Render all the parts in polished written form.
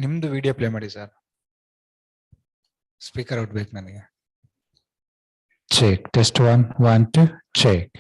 ನಿಮ್ದು video play ಮಾಡಿ sir. Speaker out ಬೇಕು ನನಗೆ. Check test 1 1 2 check.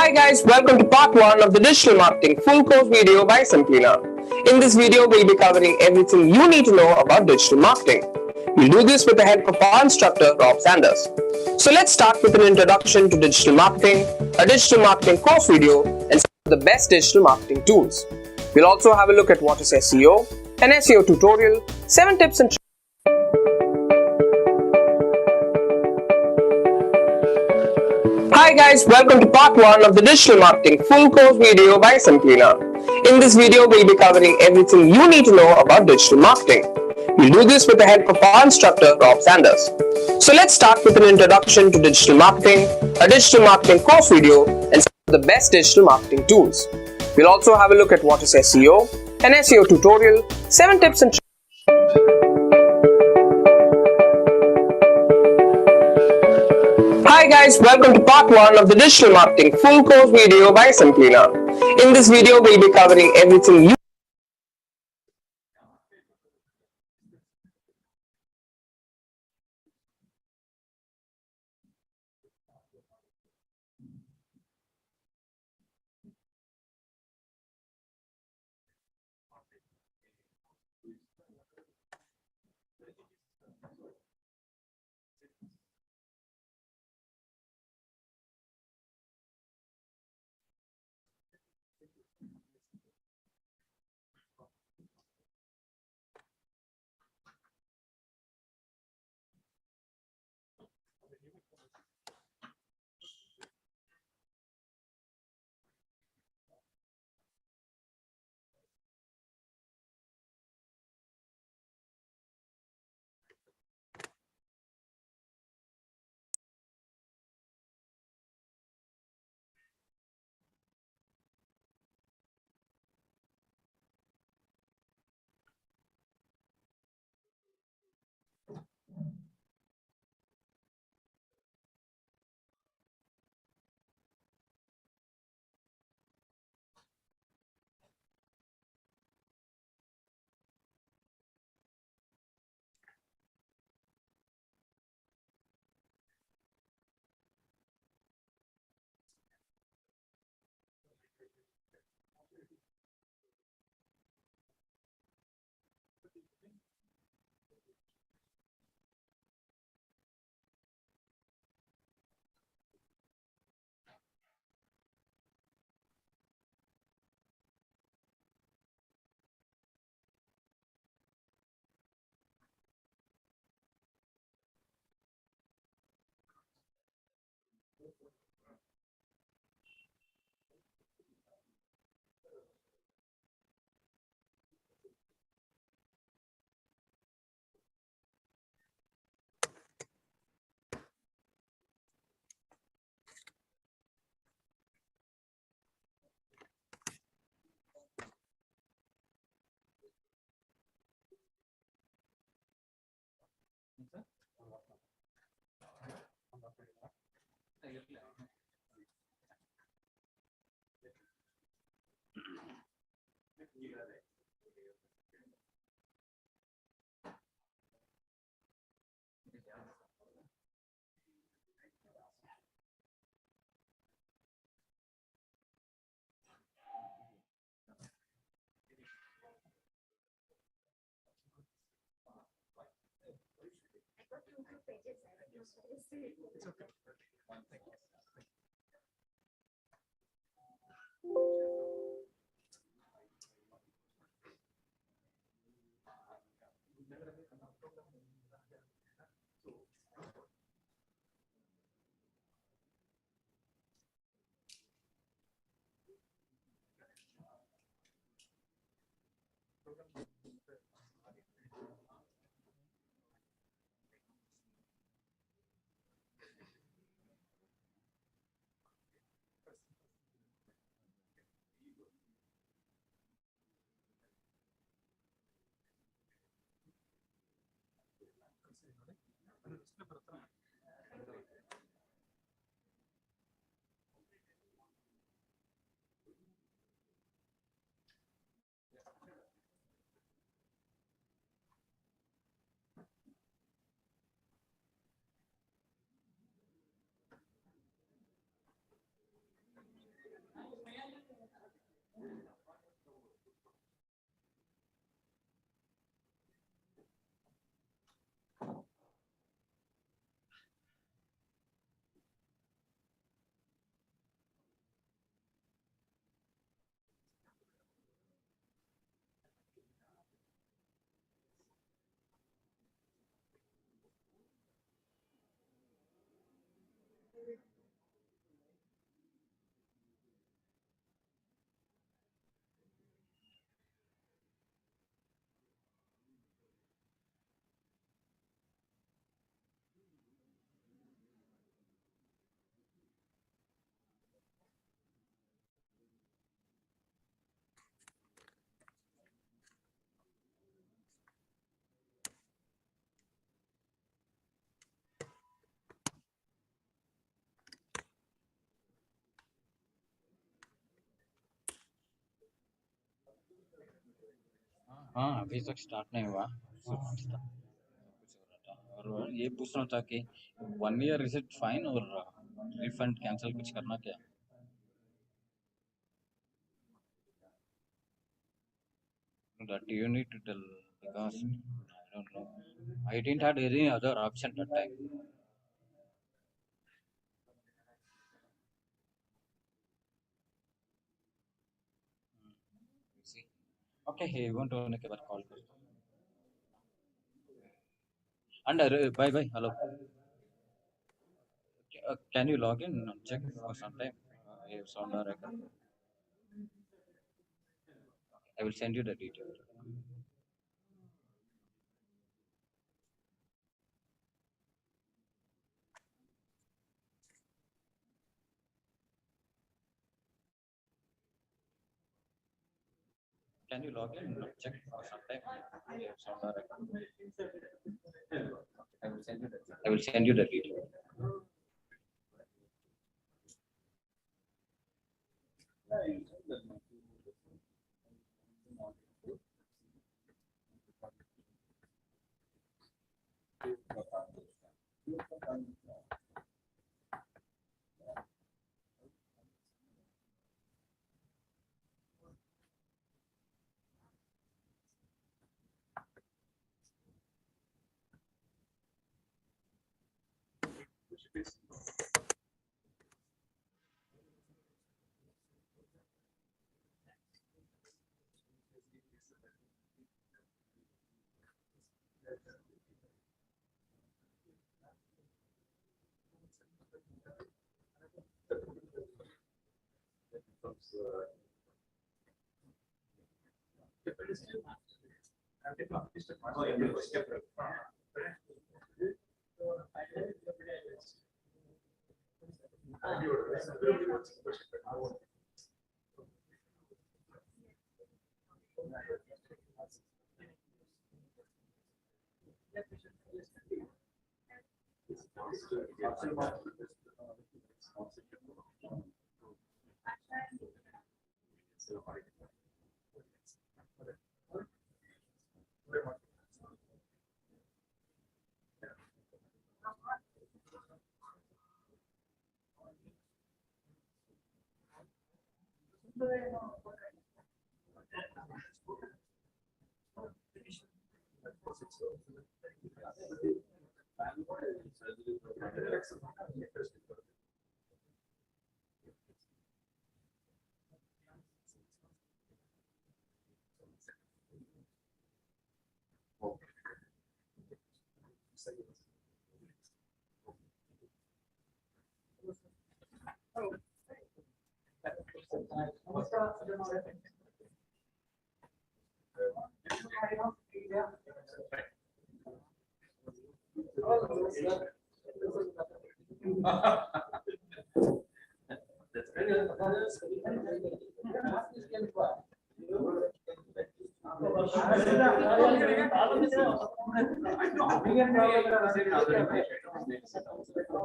Hi guys, welcome to part 1 of the digital marketing full course video by Simplina. In this video, we'll be covering everything you need to know about digital marketing. We'll do this with the help of our instructor, Rob Sanders. So let's start with an introduction to digital marketing, a digital marketing course video, and some of the best digital marketing tools. We'll also have a look at what is SEO, an SEO tutorial, 7 tips and Hi guys, welcome to part 1 of the digital marketing full course video by Simplina. In this video, we'll be covering everything you need to know about digital marketing. We'll do this with the help of our instructor, Rob Sanders. So let's start with an introduction to digital marketing, a digital marketing course video, and some of the best digital marketing tools. We'll also have a look at what is SEO, an SEO tutorial, 7 tips and Hi guys, welcome to part 1 of the digital marketing full course video by Simplina. In this video, we'll be covering everything you हाँ अभी तक start नहीं हुआ कुछ हो रहा था और ये पूछ रहा था कि 1 year इज इट फाइन और रिफंड कैंसिल कुछ करना क्या that you need to tell because I don't know I didn't have any other option that time. See. Okay he want to होने के बाद कॉल कर and bye bye hello can you log in and check for some time if sound record I will send you the details. Can you log in and check for some time if sound record I will send you the details.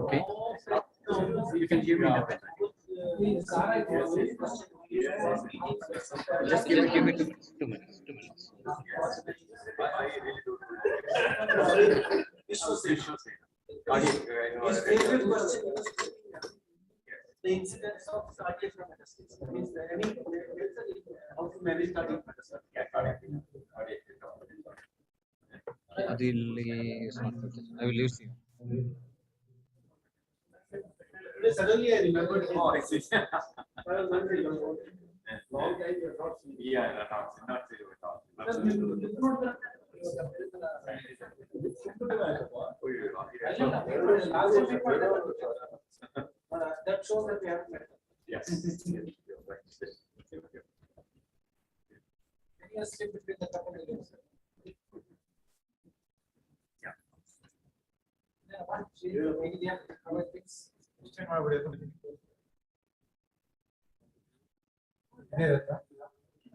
Okay. You can give me the pen. Just give me 2 minutes. 2 minutes. The incidence of cardiac metastasis means any how to manage cardiac metastasis. I will use you. Suddenly I remembered. Oh, I see. Long time you have not seen. Yeah, not zero at all. That shows that we have met. Yes. Any slip between the couple of years.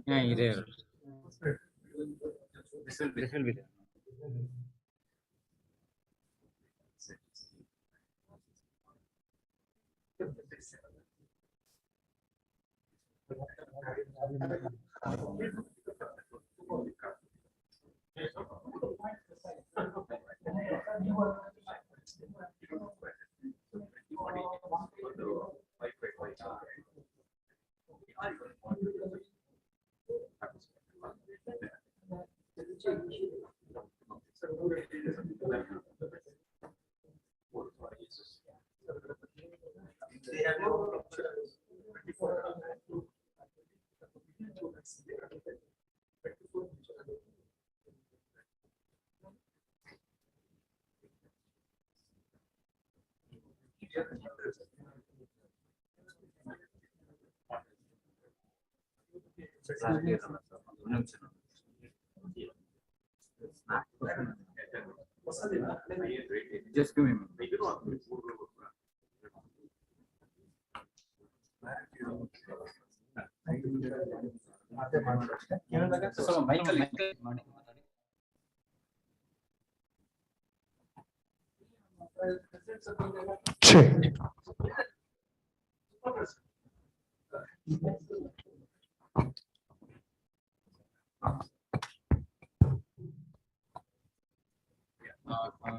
Yeah, there. This will be there. Just give me a minute. So, Michael, Check.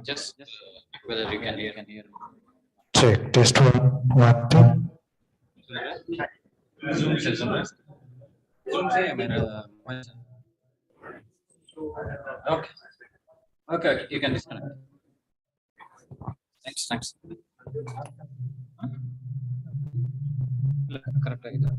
just whether you can hear me. Check. Test 1, 2. Zoom से मेरा okay, you can disconnect. Thanks. Correct ಆಗಿದೆ.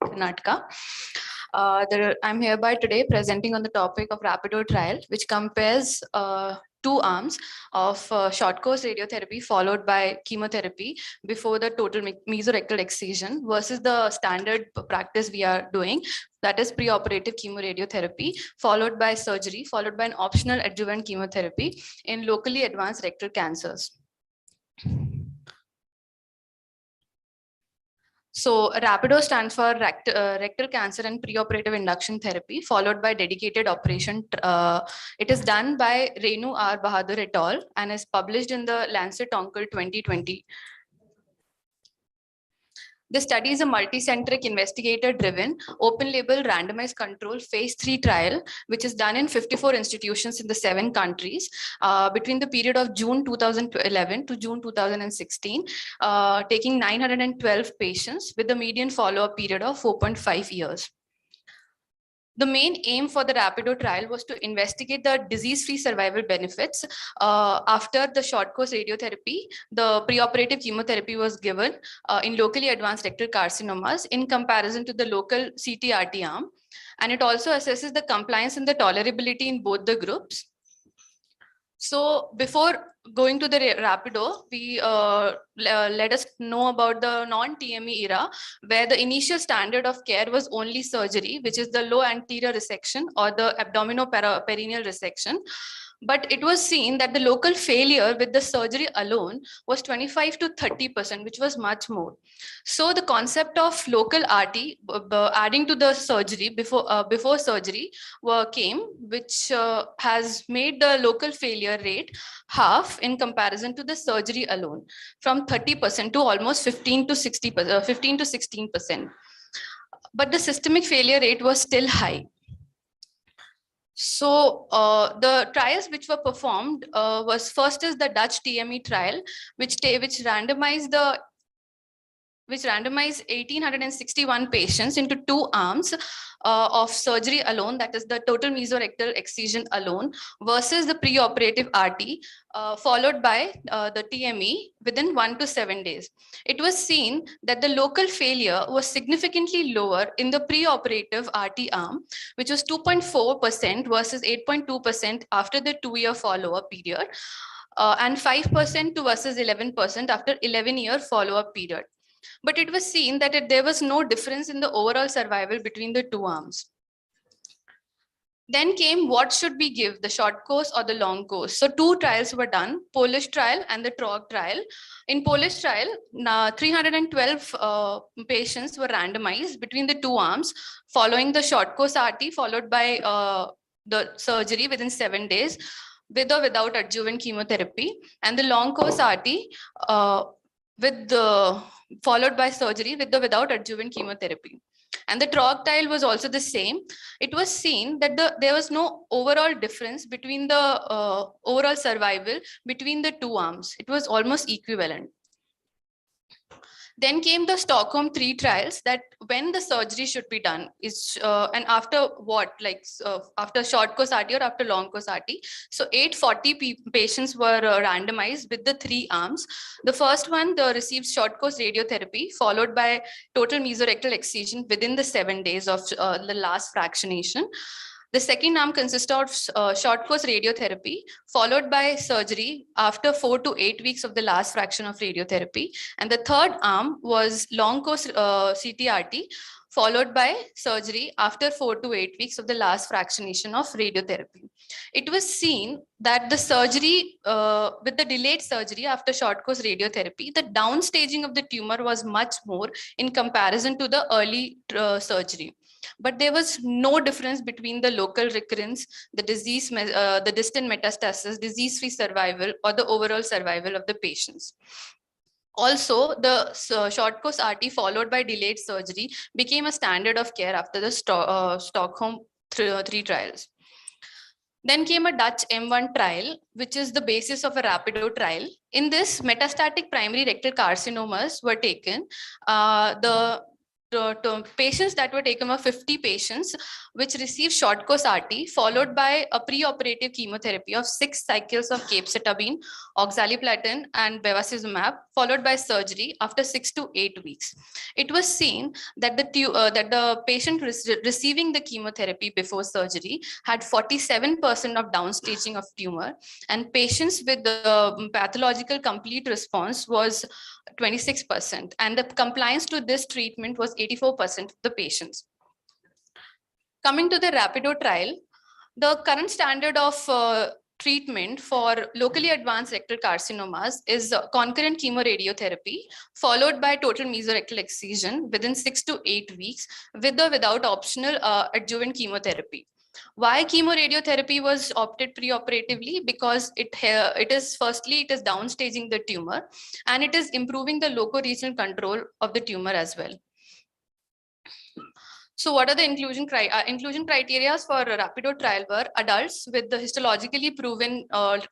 Karnataka. I'm hereby today presenting on the topic of Rapido trial, which compares two arms of short course radiotherapy followed by chemotherapy before the total mesorectal excision versus the standard practice we are doing, that is preoperative chemoradiotherapy followed by surgery followed by an optional adjuvant chemotherapy in locally advanced rectal cancers. So Rapido stands for rectal cancer and preoperative induction therapy, followed by dedicated operation. It is done by Renu R. Bahadur et al. And is published in the Lancet Onco 2020. The study is a multicentric, investigator-driven, open-label, randomized control phase 3 trial, which is done in 54 institutions in the 7 countries between the period of June 2011 to June 2016, taking 912 patients with a median follow-up period of 4.5 years. The main aim for the Rapido trial was to investigate the disease-free survival benefits after the short course radiotherapy. The preoperative chemotherapy was given in locally advanced rectal carcinomas in comparison to the local CT-RT arm. And it also assesses the compliance and the tolerability in both the groups. So before going to the Rapido, we let us know about the non-TME era, where the initial standard of care was only surgery, which is the low anterior resection or the abdominoperineal resection. But it was seen that the local failure with the surgery alone was 25 to 30%, which was much more. So the concept of local RT adding to the surgery before surgery came, which has made the local failure rate half in comparison to the surgery alone, from 30% to almost 15 to 16%. But the systemic failure rate was still high. So the trials which were performed was first is the Dutch TME trial, which randomized 1,861 patients into 2 arms of surgery alone, that is the total mesorectal excision alone, versus the preoperative RT, followed by the TME within 1 to 7 days. It was seen that the local failure was significantly lower in the preoperative RT arm, which was 2.4% versus 8.2% after the 2-year follow-up period, and 5% to versus 11% after 11-year follow-up period. But it was seen that there was no difference in the overall survival between the 2 arms. Then came what should we give, the short course or the long course. So 2 trials were done, Polish trial and the TROG trial. In Polish trial, 312 patients were randomized between the 2 arms, following the short course RT followed by the surgery within 7 days, with or without adjuvant chemotherapy, and the long course RT followed by surgery with or without adjuvant chemotherapy. And the TROG trial was also the same. It was seen that there was no overall difference between the overall survival between the 2 arms. It was almost equivalent. Then came the Stockholm 3 trials, that when the surgery should be done is and after what, like after short course RT or after long course RT. So 840 patients were randomized with the 3 arms. The first one received short course radiotherapy followed by total mesorectal excision within the 7 days of the last fractionation. The second arm consisted of short course radiotherapy followed by surgery after 4 to 8 weeks of the last fraction of radiotherapy. And the third arm was long course CT-RT followed by surgery after 4 to 8 weeks of the last fractionation of radiotherapy. It was seen that the surgery, with the delayed surgery after short course radiotherapy, the downstaging of the tumor was much more in comparison to the early surgery. But there was no difference between the local recurrence, the disease, the distant metastasis, disease-free survival, or the overall survival of the patients. Also, the short course RT followed by delayed surgery became a standard of care after the Stockholm 3 trials. Then came a Dutch M1 trial, which is the basis of a Rapido trial. In this, metastatic primary rectal carcinomas were taken. The patients that were taken were 50 patients which received short course RT followed by a preoperative chemotherapy of 6 cycles of capecitabine, oxaliplatin, and bevacizumab, followed by surgery after 6 to 8 weeks. It was seen that the patient receiving the chemotherapy before surgery had 47% of downstaging of tumor, and patients with the pathological complete response was 26%, and the compliance to this treatment was 84% of the patients. Coming to the Rapido trial, the current standard of treatment for locally advanced rectal carcinomas is concurrent chemoradiotherapy, followed by total mesorectal excision within 6 to 8 weeks, with or without optional adjuvant chemotherapy. Why chemoradiotherapy was opted preoperatively? Because it is downstaging the tumor, and it is improving the locoregional control of the tumor as well. So what are the inclusion criteria for Rapido trial? Were adults with the histologically proven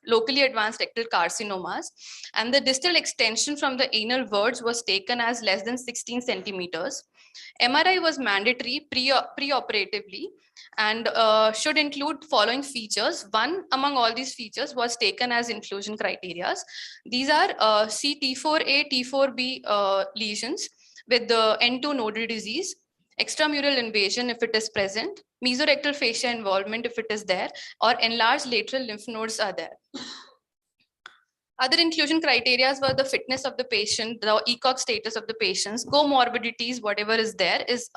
locally advanced rectal carcinomas, and the distal extension from the anal verge was taken as less than 16 centimeters. MRI was mandatory preoperatively and should include following features. One among all these features was taken as inclusion criteria. These are T4A, T4B lesions with the N2 nodal disease, extramural invasion if it is present, mesorectal fascia involvement if it is there, or enlarged lateral lymph nodes are there. Other inclusion criteria were the fitness of the patient, the ECOG status of the patients, comorbidities, whatever is there is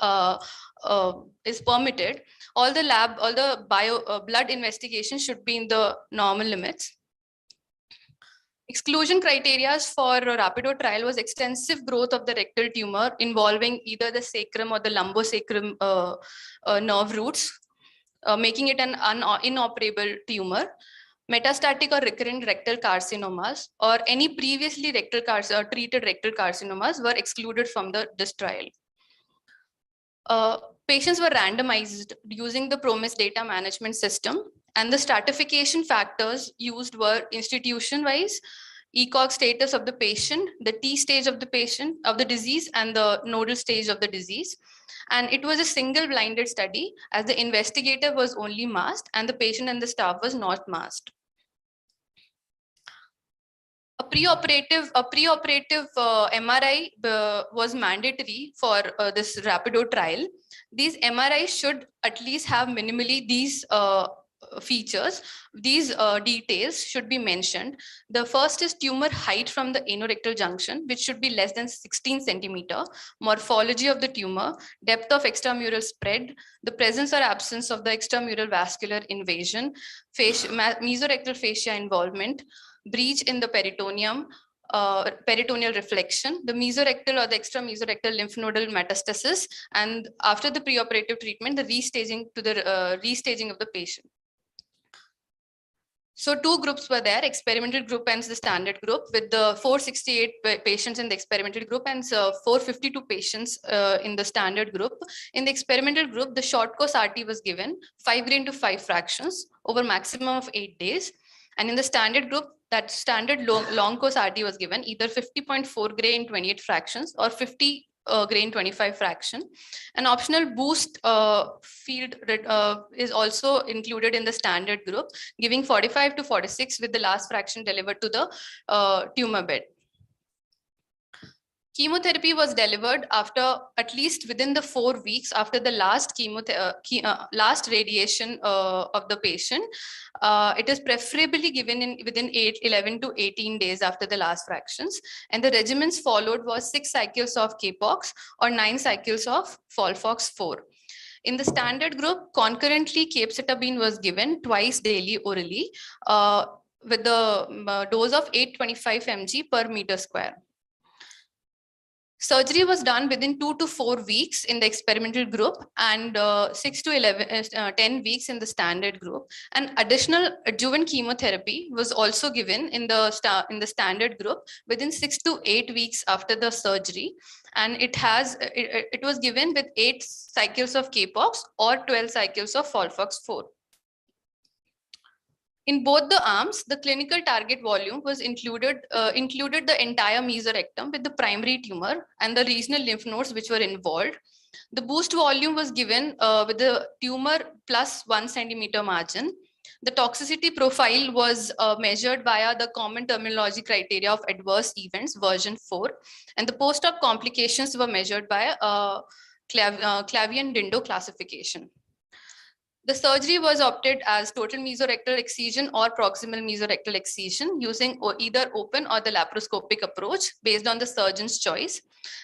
permitted. All the blood investigation should be in the normal limits. Exclusion criteria for Rapido trial was extensive growth of the rectal tumor involving either the sacrum or the lumbosacrum nerve roots, making it an inoperable tumor. Metastatic or recurrent rectal carcinomas or any previously treated rectal carcinomas were excluded from this trial. Patients were randomized using the PROMIS data management system, and the stratification factors used were institution-wise, ECOG status of the patient, the T stage of the patient of the disease, and the nodal stage of the disease. And it was a single blinded study, as the investigator was only masked and the patient and the staff was not masked. A preoperative MRI was mandatory for this Rapido trial. These MRIs should at least have minimally these features. These details should be mentioned. The first is tumor height from the anorectal junction, which should be less than 16 centimeter, morphology of the tumor, depth of extramural spread, the presence or absence of the extramural vascular invasion, mesorectal fascia involvement, breach in the peritoneum, peritoneal reflection, the mesorectal or the extramesorectal lymph nodal metastasis, and after the preoperative treatment, the restaging of the patient. So two groups were there, experimental group and the standard group, with the 468 patients in the experimental group and 452 patients in the standard group. In the experimental group, the short course RT was given 5 gray into 5 fractions over maximum of 8 days. And in the standard group, that standard long course RT was given either 50.4 gray in 28 fractions or 50 gray in 25 fraction. An optional boost field is also included in the standard group, giving 45 to 46 with the last fraction delivered to the tumor bed. Chemotherapy was delivered after at least within the 4 weeks after the last last radiation of the patient. It is preferably given within 11 to 18 days after the last fractions. And the regimens followed was 6 cycles of Capox or 9 cycles of Folfox4. In the standard group, concurrently capecitabine was given twice daily orally with the dose of 825 mg per meter square. Surgery was done within 2 to 4 weeks in the experimental group and 6 to 10 weeks in the standard group. And additional adjuvant chemotherapy was also given in the standard group within 6 to 8 weeks after the surgery. And it was given with 8 cycles of Capox or 12 cycles of Folfox4. In both the arms, the clinical target volume was included the entire mesorectum with the primary tumor and the regional lymph nodes which were involved. The boost volume was given with the tumor plus 1 centimeter margin. The toxicity profile was measured via the common terminology criteria of adverse events, version 4, and the post-op complications were measured by Clavian-Dindo classification. The surgery was opted as total mesorectal excision or proximal mesorectal excision using either open or the laparoscopic approach based on the surgeon's choice.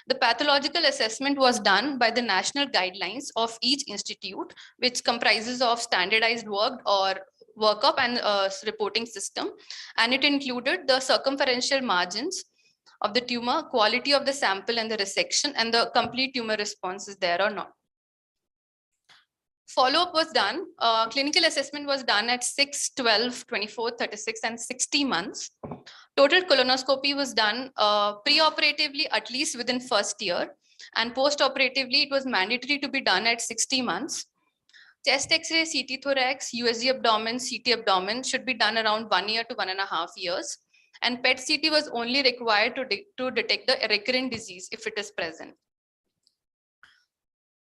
The pathological assessment was done by the national guidelines of each institute, which comprises of standardized work or workup and reporting system. And it included the circumferential margins of the tumor, quality of the sample and the resection, and the complete tumor response is there or not. Follow-up was done. Clinical assessment was done at 6, 12, 24, 36, and 60 months. Total colonoscopy was done pre-operatively at least within first year, and post-operatively it was mandatory to be done at 60 months. Chest X-ray, CT thorax, USG abdomen, CT abdomen should be done around 1 year to 1.5 years. And PET CT was only required to detect the recurrent disease if it is present.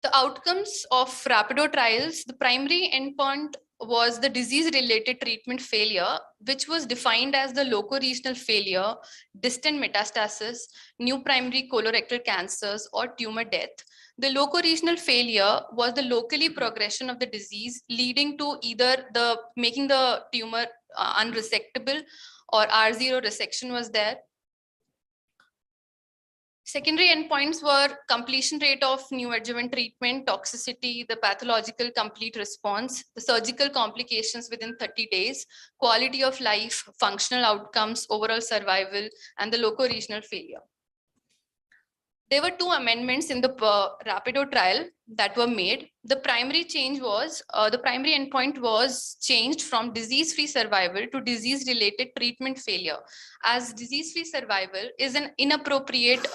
The outcomes of Rapido trials, the primary endpoint was the disease-related treatment failure, which was defined as the locoregional failure, distant metastasis, new primary colorectal cancers, or tumor death. The locoregional failure was the locally progression of the disease leading to either the making the tumor unresectable or R0 resection was there. Secondary endpoints were completion rate of neoadjuvant treatment, toxicity, the pathological complete response, the surgical complications within 30 days, quality of life, functional outcomes, overall survival, and the locoregional failure. There were 2 amendments in the Rapido trial that were made. The primary change was, the primary endpoint was changed from disease-free survival to disease-related treatment failure, as disease-free survival is an inappropriate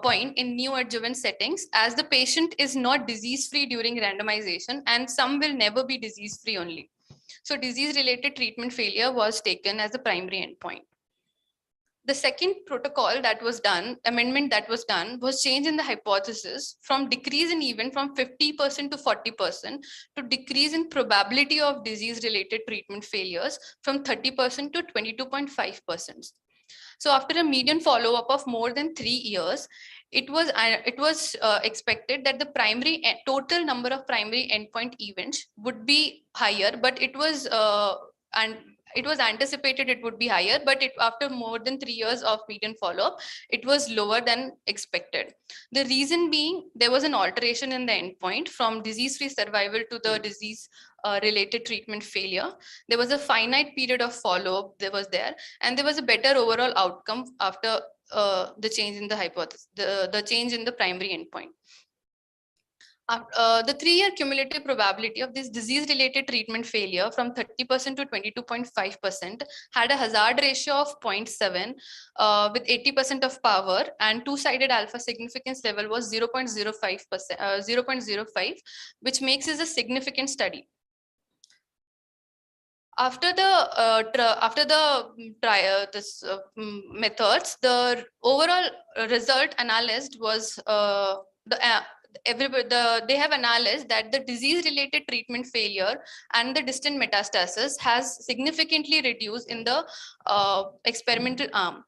point in neoadjuvant settings, as the patient is not disease-free during randomization and some will never be disease-free only. So disease-related treatment failure was taken as the primary endpoint. The second protocol that was done, amendment that was done, was change in the hypothesis from decrease in event from 50% to 40% to decrease in probability of disease-related treatment failures from 30% to 22.5%. So after a median follow-up of more than 3 years, it was expected that the primary total number of primary endpoint events would be higher, but it was anticipated it would be higher, but after more than 3 years of median follow-up, it was lower than expected. The reason being, there was an alteration in the endpoint from disease-free survival to the disease-related treatment failure. There was a finite period of follow-up and there was a better overall outcome after the change in the hypothesis, the change in the primary endpoint. The 3-year cumulative probability of this disease-related treatment failure from 30% to 22.5% had a hazard ratio of 0.7 with 80% of power, and two-sided alpha significance level was 0.05%, which makes it a significant study. After the methods, the overall result analyzed was they have analyzed that the disease-related treatment failure and the distant metastasis has significantly reduced in the experimental arm.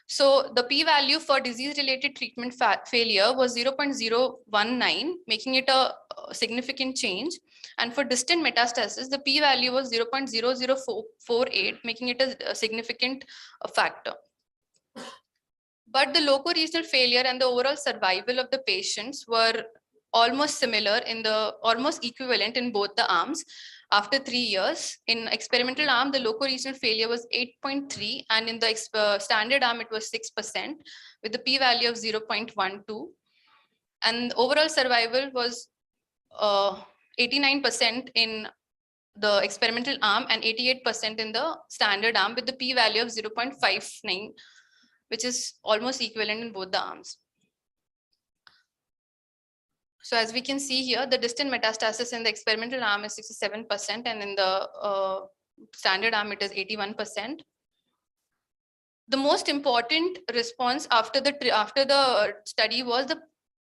So the p-value for disease-related treatment failure was 0.019, making it a significant change. And for distant metastasis, the p-value was 0.0048, making it a significant factor. But the locoregional failure and the overall survival of the patients were almost similar almost equivalent in both the arms after 3 years. In experimental arm, the locoregional failure was 8.3, and in the standard arm, it was 6% with the p-value of 0.12. And overall survival was 89% in the experimental arm and 88% in the standard arm with the p-value of 0.59, which is almost equivalent in both the arms. So as we can see here, the distant metastasis in the experimental arm is 67%, and in the standard arm, it is 81%. The most important response after the study was the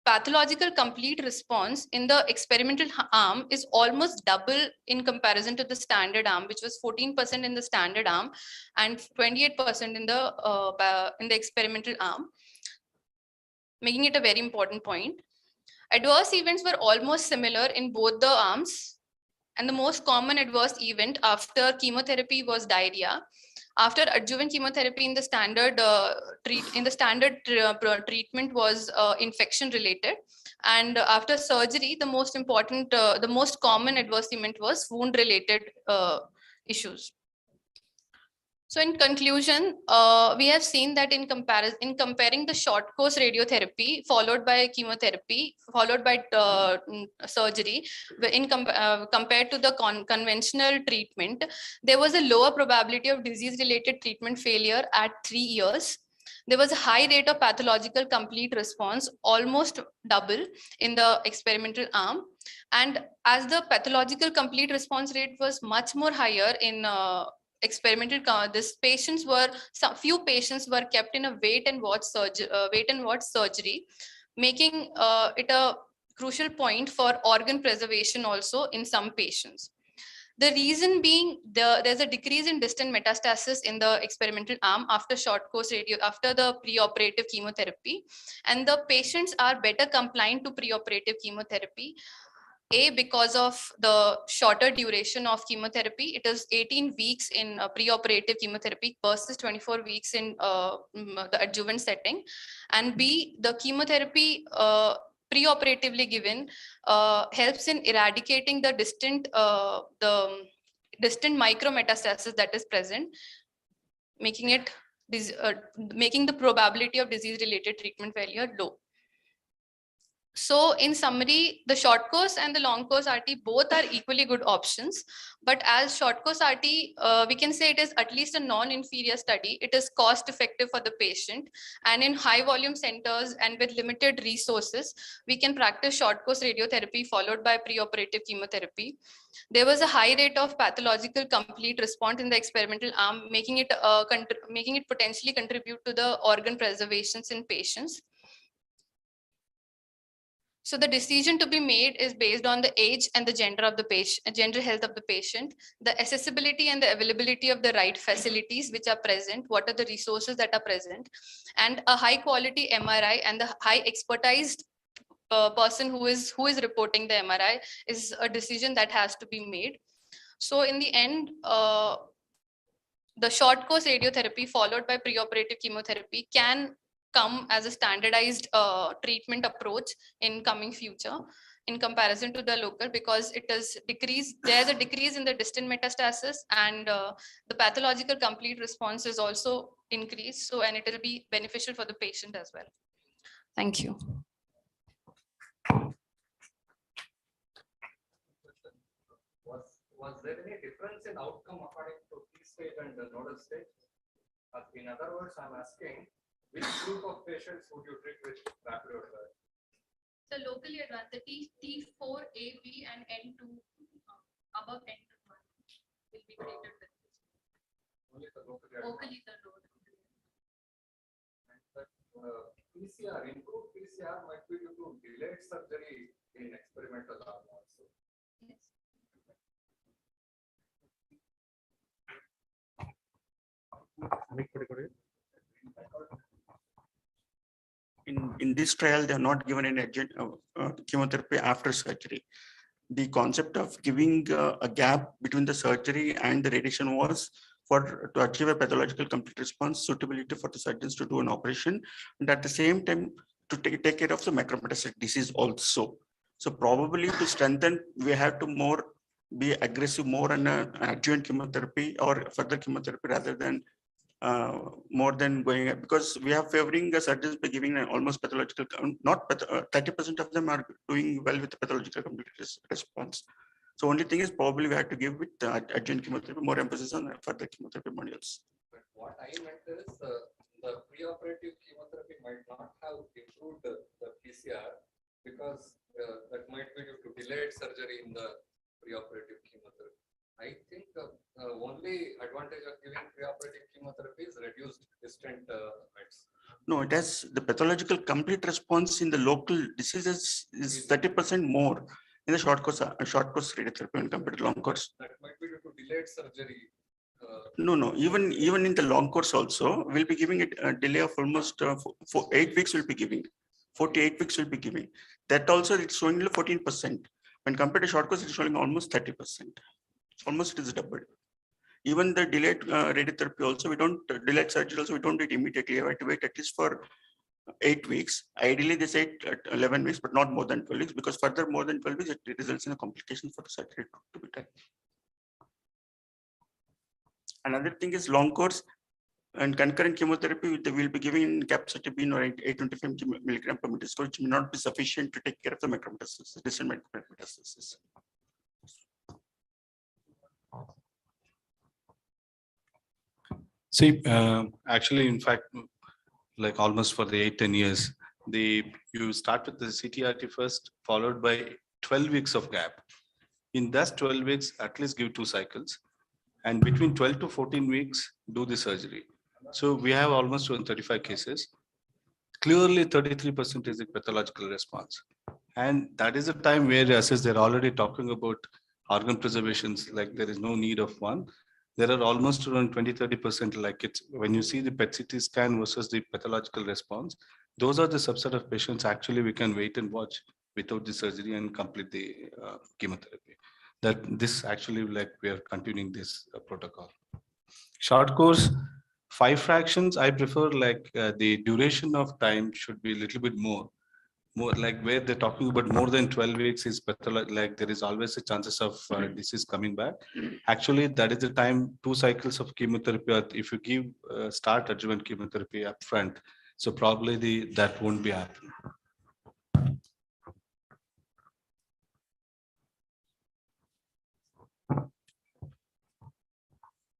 pathological complete response in the experimental arm is almost double in comparison to the standard arm, which was 14% in the standard arm and 28% in the experimental arm, making it a very important point. Adverse events were almost similar in both the arms, and the most common adverse event after chemotherapy was diarrhea. After adjuvant chemotherapy in the standard treatment was infection related, and after surgery, the most common adverse event was wound related issues. So in conclusion, we have seen that in comparing the short course radiotherapy followed by chemotherapy followed by surgery, compared to the conventional treatment, there was a lower probability of disease-related treatment failure at 3 years. There was a high rate of pathological complete response, almost double in the experimental arm. And as the pathological complete response rate was much more higher in experimental, few patients were kept in a wait and watch surgery, making it a crucial point for organ preservation also in some patients. The reason being there's a decrease in distant metastasis in the experimental arm after after the preoperative chemotherapy, and the patients are better compliant to preoperative chemotherapy. Because of the shorter duration of chemotherapy, it is 18 weeks in preoperative chemotherapy versus 24 weeks in the adjuvant setting. And B, the chemotherapy preoperatively given helps in eradicating the distant micrometastasis that is present, making the probability of disease-related treatment failure low. So in summary, the short course and the long course RT both are equally good options. But as short course RT, we can say it is at least a non-inferior study. It is cost effective for the patient. And in high volume centers and with limited resources, we can practice short course radiotherapy followed by preoperative chemotherapy. There was a high rate of pathological complete response in the experimental arm, making it potentially contribute to the organ preservations in patients. So the decision to be made is based on the age and the gender of the patient, gender health of the patient, the accessibility and the availability of the right facilities which are present, what are the resources that are present, and a high quality MRI and the high expertized person who is reporting the MRI is a decision that has to be made. So in the end, the short course radiotherapy followed by preoperative chemotherapy can come as a standardized treatment approach in coming future in comparison to the local, because it is there's a decrease in the distant metastasis, and the pathological complete response is also increased. So, and it will be beneficial for the patient as well. Thank you. Was there any difference in outcome according to T stage and the nodal stage? In other words, I'm asking, which group of patients would you treat with Rapido? So locally advanced, the T4, A, B, and N2 above N2 will be treated with this. Only the locally the load. And that PCR, improved PCR might be due to delayed surgery in experimental arm also. Yes. In this trial, they are not given any chemotherapy after surgery. The concept of giving a gap between the surgery and the radiation was to achieve a pathological complete response, suitability for the surgeons to do an operation, and at the same time to take care of the macrometastatic disease also. So probably to strengthen, we have to be aggressive more on adjuvant chemotherapy or further chemotherapy rather than more than going, because we are favoring the surgeons by giving almost pathological, not 30% of them are doing well with the pathological complete response. So only thing is probably we have to give with adjuvant chemotherapy, more emphasis on further chemotherapy modules. But what I meant is the preoperative chemotherapy might not have improved the PCR because that might be due to delayed surgery in the preoperative chemotherapy. I think the only advantage of giving preoperative chemotherapy is reduced distant meds. No, it has the pathological complete response in the local diseases is 30% more in the short course radiotherapy when compared to long course. That might be due to delayed surgery. No. Even in the long course also, we'll be giving it a delay of almost for 8 weeks. We'll be giving 48 weeks. We'll be giving that also. It's showing 14%. When compared to short course, it's showing almost 30%. Almost it is doubled. Even the delayed radiotherapy also, we don't delayed surgery also, we don't do it immediately. We have to wait at least for 8 weeks. Ideally, they say 11 weeks, but not more than 12 weeks, because further more than 12 weeks, it results in a complication for the surgery to be done. Another thing is long course and concurrent chemotherapy. They will be giving capecitabine or 825 milligram per meter square, which may not be sufficient to take care of the macrometastasis, distant macrometastasis. See, actually, in fact, like almost for the 8-10 years, you start with the CTRT first, followed by 12 weeks of gap. In that 12 weeks, at least give 2 cycles, and between 12 to 14 weeks, do the surgery. So we have almost 135 cases. Clearly, 33% is the pathological response, and that is the time where assess they're already talking about organ preservations. Like there is no need of one. There are almost around 20-30%. Like it's when you see the PET-CT scan versus the pathological response, those are the subset of patients actually we can wait and watch without the surgery and complete the chemotherapy. That this actually like we are continuing this protocol. Short course, 5 fractions. I prefer like the duration of time should be a little bit more like where they're talking about more than 12 weeks is like there is always a chances of disease coming back. Actually, that is the time 2 cycles of chemotherapy. If you give start adjuvant chemotherapy upfront, so probably that won't be happening.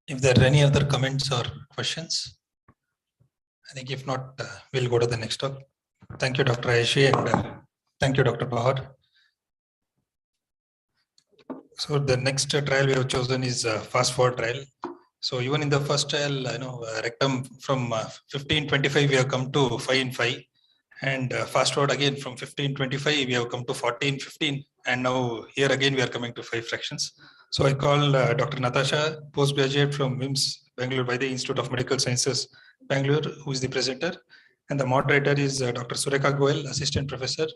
If there are any other comments or questions, I think if not, we'll go to the next talk. Thank you, Dr. Aishi, and thank you, Dr. Bahar. So the next trial we have chosen is fast forward trial. So even in the first trial, rectum from 1525 we have come to 5 in 5, and fast forward again from 1525 we have come to 14-15, and now here again we are coming to 5 fractions. So I call Dr. Natasha, postgraduate from WIMS, Bangalore by the Institute of Medical Sciences, Bangalore, who is the presenter, and the moderator is Dr. Surekha Goel, assistant professor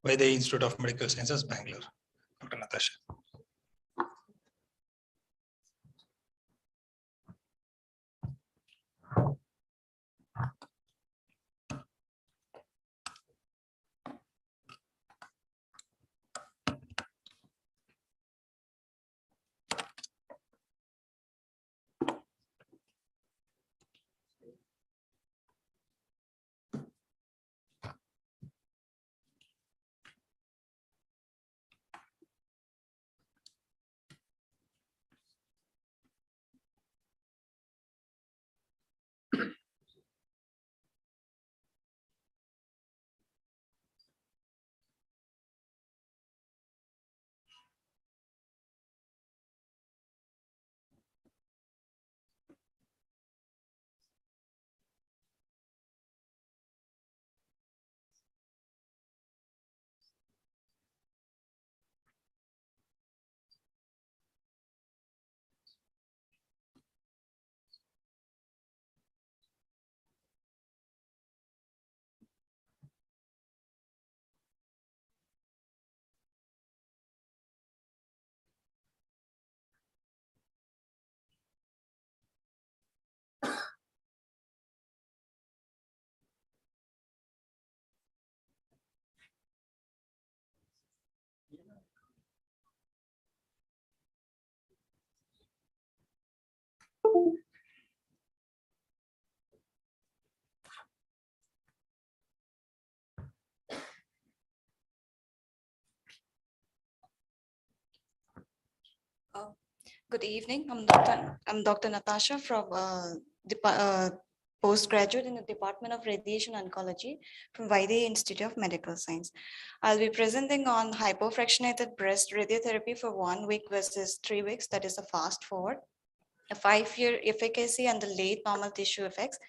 by the Institute of Medical Sciences, Bangalore. Dr. Natasha. Good evening. I'm Dr. Natasha from postgraduate in the Department of Radiation Oncology from Vaidya Institute of Medical Science. I'll be presenting on hypofractionated breast radiotherapy for 1 week versus 3 weeks. That is a fast forward, a 5-year efficacy and the late normal tissue effects.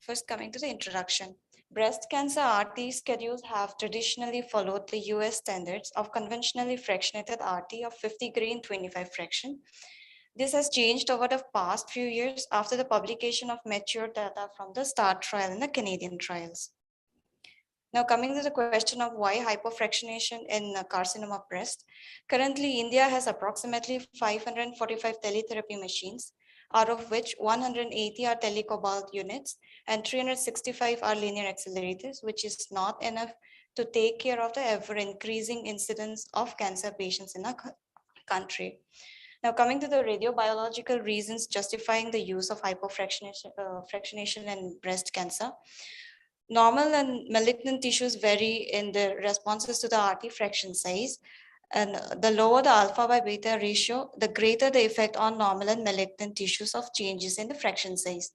First, coming to the introduction. Breast cancer RT schedules have traditionally followed the US standards of conventionally fractionated RT of 50 grain 25 fraction. This has changed over the past few years after the publication of mature data from the START trial and the Canadian trials. Now coming to the question of why hypofractionation in carcinoma of breast. Currently, India has approximately 545 teletherapy machines, out of which 180 are telecobalt units and 365 are linear accelerators, which is not enough to take care of the ever increasing incidence of cancer patients in our country. Now coming to the radiobiological reasons justifying the use of hypofractionation in breast cancer. Normal and malignant tissues vary in their responses to the RT fraction size. And the lower the alpha by beta ratio, the greater the effect on normal and malignant tissues of changes in the fraction size.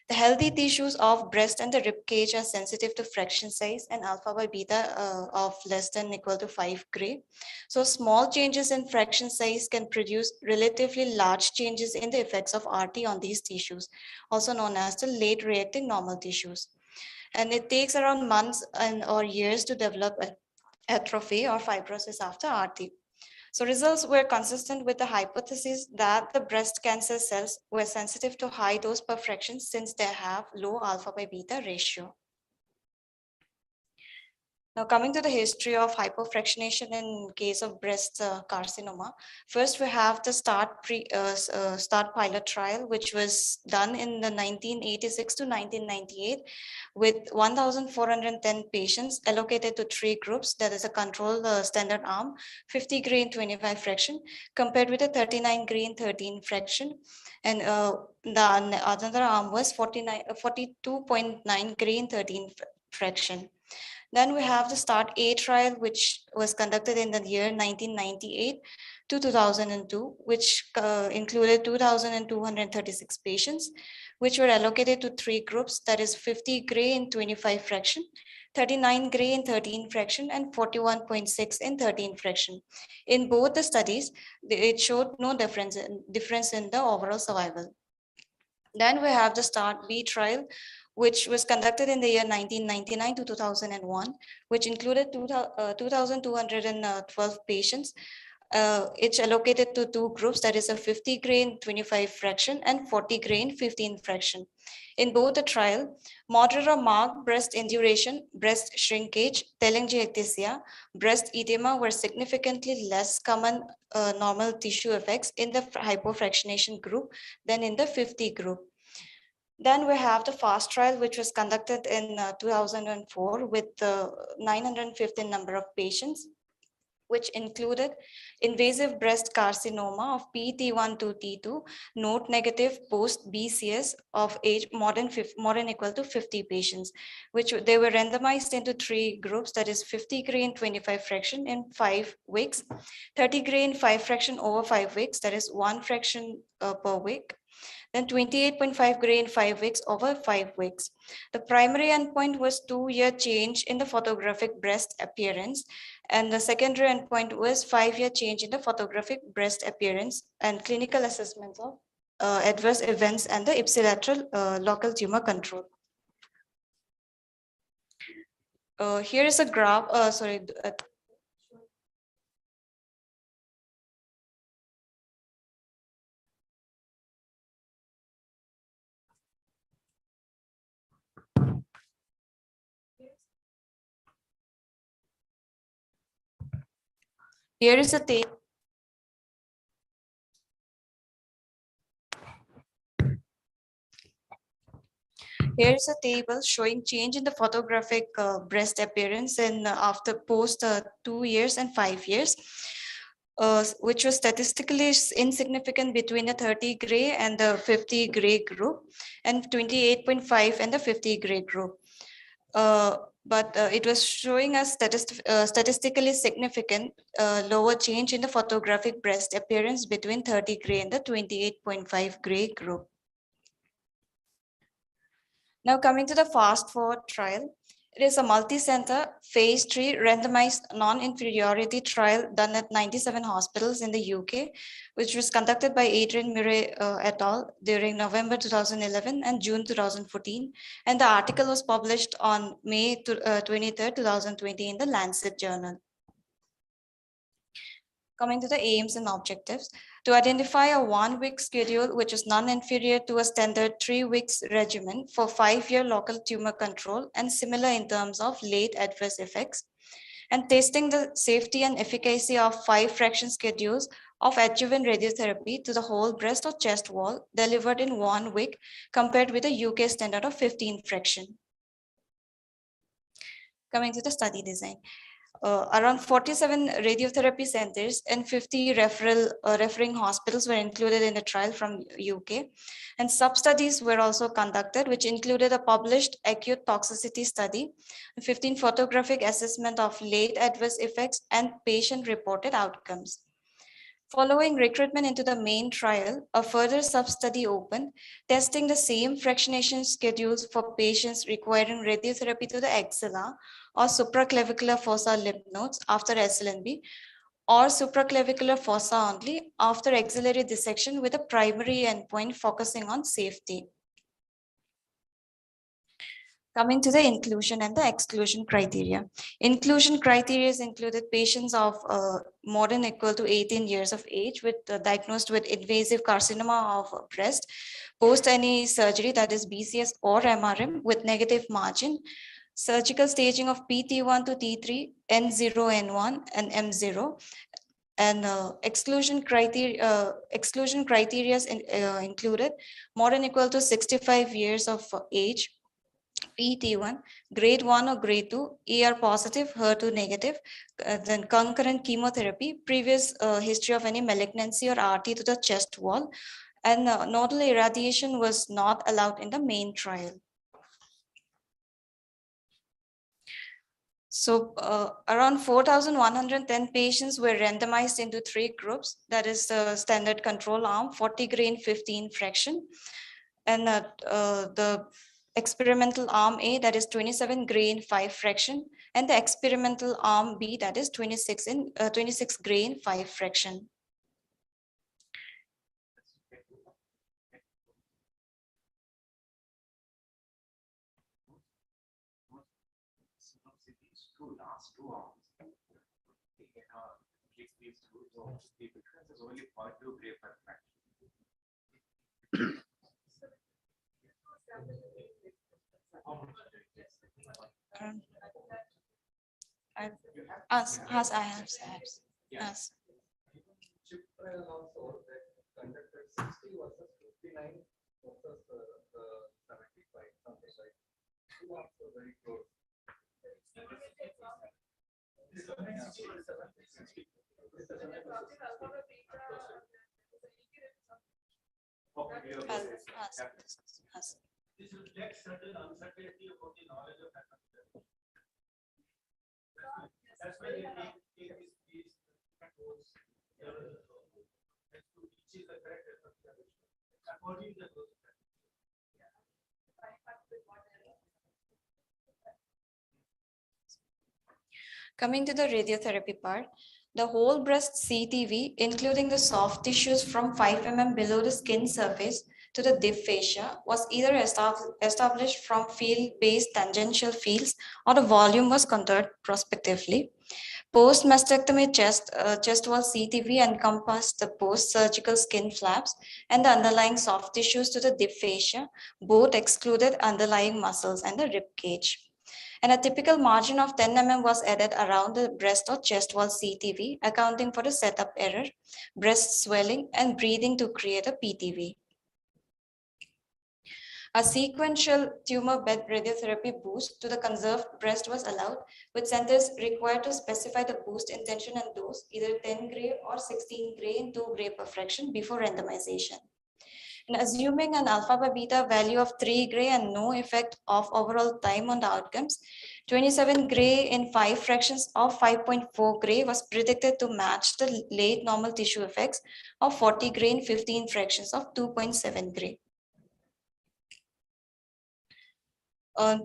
The healthy tissues of breast and the rib cage are sensitive to fraction size and alpha by beta of less than equal to 5 gray. So small changes in fraction size can produce relatively large changes in the effects of RT on these tissues, also known as the late reacting normal tissues. And it takes around months or years to develop atrophy or fibrosis after RT. So results were consistent with the hypothesis that the breast cancer cells were sensitive to high dose perfraction since they have low alpha by beta ratio. Now coming to the history of hypofractionation in case of breast carcinoma. First we have the START pilot trial, which was done in the 1986 to 1998 with 1,410 patients allocated to 3 groups. That is a control standard arm, 50 grain 25 fraction compared with a 39 grain 13 fraction. And the other arm was 42.9 grain 13 fraction. Then we have the START A trial, which was conducted in the year 1998 to 2002, which included 2,236 patients, which were allocated to 3 groups, that is 50 gray in 25 fraction, 39 gray in 13 fraction, and 41.6 in 13 fraction. In both the studies, it showed no difference in the overall survival. Then we have the START B trial, which was conducted in the year 1999 to 2001, which included 2,212 patients. It's allocated to 2 groups, that is a 50 grain 25 fraction and 40 grain 15 fraction. In both the trial, moderate or marked breast induration, breast shrinkage, telangiectasia, breast edema were significantly less common normal tissue effects in the hypofractionation group than in the 50 group. Then we have the FAST trial, which was conducted in 2004 with 915 number of patients, which included invasive breast carcinoma of PT1 to T2, node negative post BCS of age more than equal to 50 patients, which they were randomized into 3 groups, that is 50 grain 25 fraction in 5 weeks, 30 grain 5 fraction over 5 weeks, that is 1 fraction per week, then 28.5 grain 5 weeks over 5 weeks. The primary endpoint was 2-year change in the photographic breast appearance, and the secondary endpoint was 5-year change in the photographic breast appearance and clinical assessments of adverse events and the ipsilateral local tumor control. Here is a graph, here is a table. Here is a table showing change in the photographic breast appearance in after post 2 years and 5 years, which was statistically insignificant between the 30 gray and the 50 gray group and 28.5 and the 50 gray group. But it was showing us statistically significant lower change in the photographic breast appearance between 30 gray and the 28.5 gray group. Now coming to the fast forward trial. It is a multi-center phase 3 randomized non-inferiority trial done at 97 hospitals in the UK, which was conducted by Adrian Murray et al. During November 2011 and June 2014. And the article was published on May 23rd, 2020 in the Lancet Journal. Coming to the aims and objectives, to identify a 1-week schedule which is non-inferior to a standard 3 weeks regimen for 5-year local tumor control and similar in terms of late adverse effects, and testing the safety and efficacy of 5 fraction schedules of adjuvant radiotherapy to the whole breast or chest wall delivered in 1 week compared with the UK standard of 15 fraction. Coming to the study design. Around 47 radiotherapy centers and 50 referring hospitals were included in the trial from UK. And sub-studies were also conducted, which included a published acute toxicity study, 15 photographic assessment of late adverse effects, and patient-reported outcomes. Following recruitment into the main trial, a further sub-study opened, testing the same fractionation schedules for patients requiring radiotherapy to the axilla or supraclavicular fossa lymph nodes after SLNB, or supraclavicular fossa only after axillary dissection, with a primary endpoint focusing on safety. Coming to the inclusion and the exclusion criteria. Inclusion criteria included patients of more than equal to 18 years of age with diagnosed with invasive carcinoma of breast, post any surgery, that is BCS or MRM, with negative margin, surgical staging of PT1 to T3, N0, N1, and M0, and exclusion criteria included more than equal to 65 years of age, PT1, grade 1 or grade 2, ER positive, HER2 negative, then concurrent chemotherapy, previous history of any malignancy or RT to the chest wall, and nodal irradiation was not allowed in the main trial. So around 4,110 patients were randomized into 3 groups, that is the standard control arm, 40 grain, 15 fraction, and the experimental arm A, that is 27 grain, 5 fraction, and the experimental arm B, that is 26 grain, 5 fraction. The difference is only 0.2 gray per fraction. I have. Yes. Chip trial also that conducted 60 versus 59 versus 75, something like two also very close. This reflects certain uncertainty about the knowledge of that. That's why they take these codes to which is the correct according to the code. Coming to the radiotherapy part, the whole breast CTV, including the soft tissues from 5 mm below the skin surface to the deep fascia, was either established from field-based tangential fields or the volume was contoured prospectively. Post-mastectomy chest wall CTV encompassed the post-surgical skin flaps and the underlying soft tissues to the deep fascia. Both excluded underlying muscles and the rib cage. And a typical margin of 10 mm was added around the breast or chest wall CTV, accounting for the setup error, breast swelling, and breathing to create a PTV. A sequential tumor bed radiotherapy boost to the conserved breast was allowed, with centers required to specify the boost intention and dose, either 10 gray or 16 gray in 2 gray per fraction before randomization. And assuming an alpha by beta value of 3 gray and no effect of overall time on the outcomes, 27 gray in 5 fractions of 5.4 gray was predicted to match the late normal tissue effects of 40 gray in 15 fractions of 2.7 gray.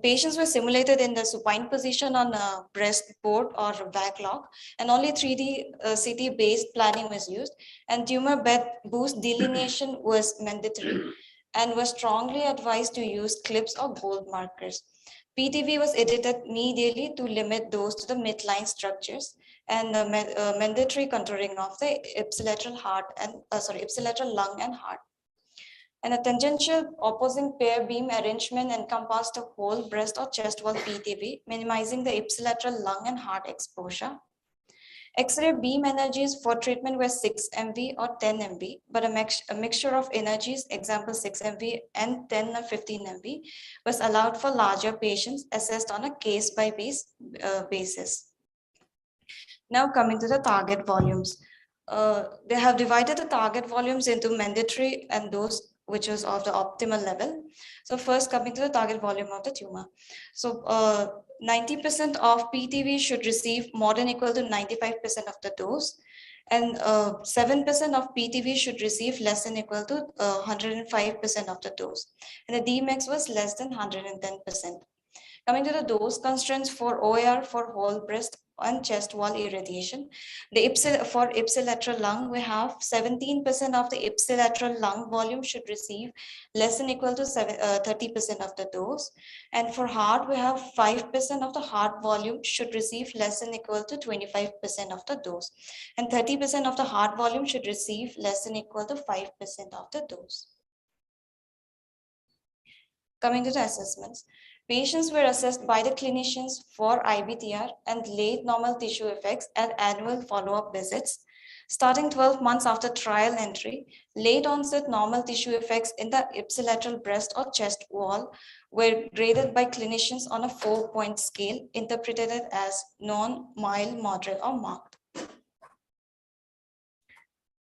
Patients were simulated in the supine position on a breastboard or a back lock, and only 3D CT-based planning was used, and tumor bed boost delineation was mandatory and was strongly advised to use clips or gold markers. PTV was edited medially to limit those to the midline structures, and the mandatory contouring of the ipsilateral ipsilateral lung and heart. And a tangential opposing pair beam arrangement encompassed the whole breast or chest wall PTV, minimizing the ipsilateral lung and heart exposure. X-ray beam energies for treatment were 6 MV or 10 MV, but a mixture of energies, example 6 MV and 10 or 15 MV, was allowed for larger patients assessed on a case-by-case basis. Now coming to the target volumes. They have divided the target volumes into mandatory and those which is of the optimal level. So first coming to the target volume of the tumor. So 90% of PTV should receive more than equal to 95% of the dose, and 7% of PTV should receive less than equal to 105% of the dose. And the Dmax was less than 110%. Coming to the dose constraints for OAR for whole breast and chest wall irradiation, for ipsilateral lung, we have 17% of the ipsilateral lung volume should receive less than equal to 30% of the dose. And for heart, we have 5% of the heart volume should receive less than equal to 25% of the dose. And 30% of the heart volume should receive less than equal to 5% of the dose. Coming to the assessments. Patients were assessed by the clinicians for IBTR and late normal tissue effects at annual follow-up visits. Starting 12 months after trial entry, late onset normal tissue effects in the ipsilateral breast or chest wall were graded by clinicians on a 4-point scale, interpreted as non, mild, moderate, or marked.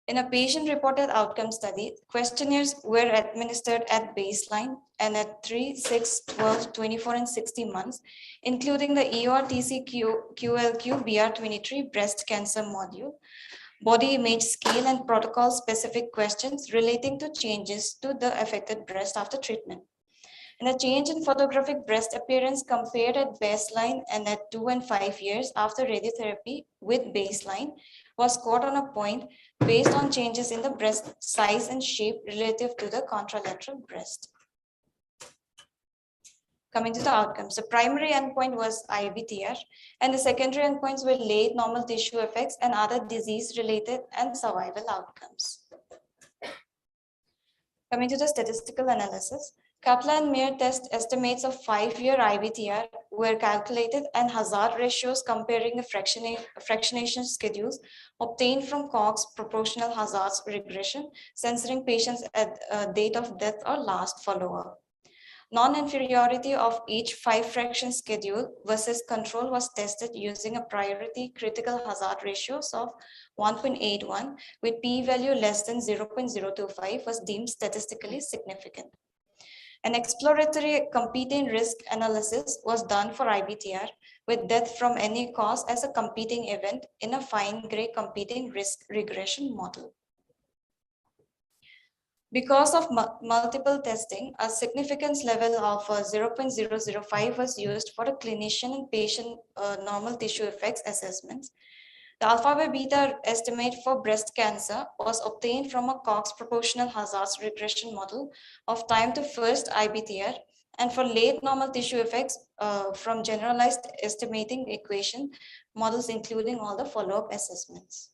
In a patient-reported outcome study, questionnaires were administered at baseline and at 3, 6, 12, 24, and 60 months, including the EORTC-QLQ BR23 breast cancer module, body image scale, and protocol-specific questions relating to changes to the affected breast after treatment. And a change in photographic breast appearance compared at baseline and at 2 and 5 years after radiotherapy with baseline was scored on a point based on changes in the breast size and shape relative to the contralateral breast. Coming to the outcomes, the primary endpoint was IBTR, and the secondary endpoints were late normal tissue effects and other disease-related and survival outcomes. Coming to the statistical analysis, Kaplan-Meier test estimates of 5-year IBTR were calculated, and hazard ratios comparing the fractionation schedules obtained from Cox proportional hazards regression, censoring patients at date of death or last follow-up. Non-inferiority of each 5-fraction schedule versus control was tested using a priority critical hazard ratios of 1.81, with p-value less than 0.025 was deemed statistically significant. An exploratory competing risk analysis was done for IBTR, with death from any cause as a competing event in a fine-grained competing risk regression model. Because of multiple testing, a significance level of 0.005 was used for the clinician and patient normal tissue effects assessments. The alpha by beta estimate for breast cancer was obtained from a Cox proportional hazards regression model of time to first IBTR, and for late normal tissue effects from generalized estimating equation models, including all the follow-up assessments.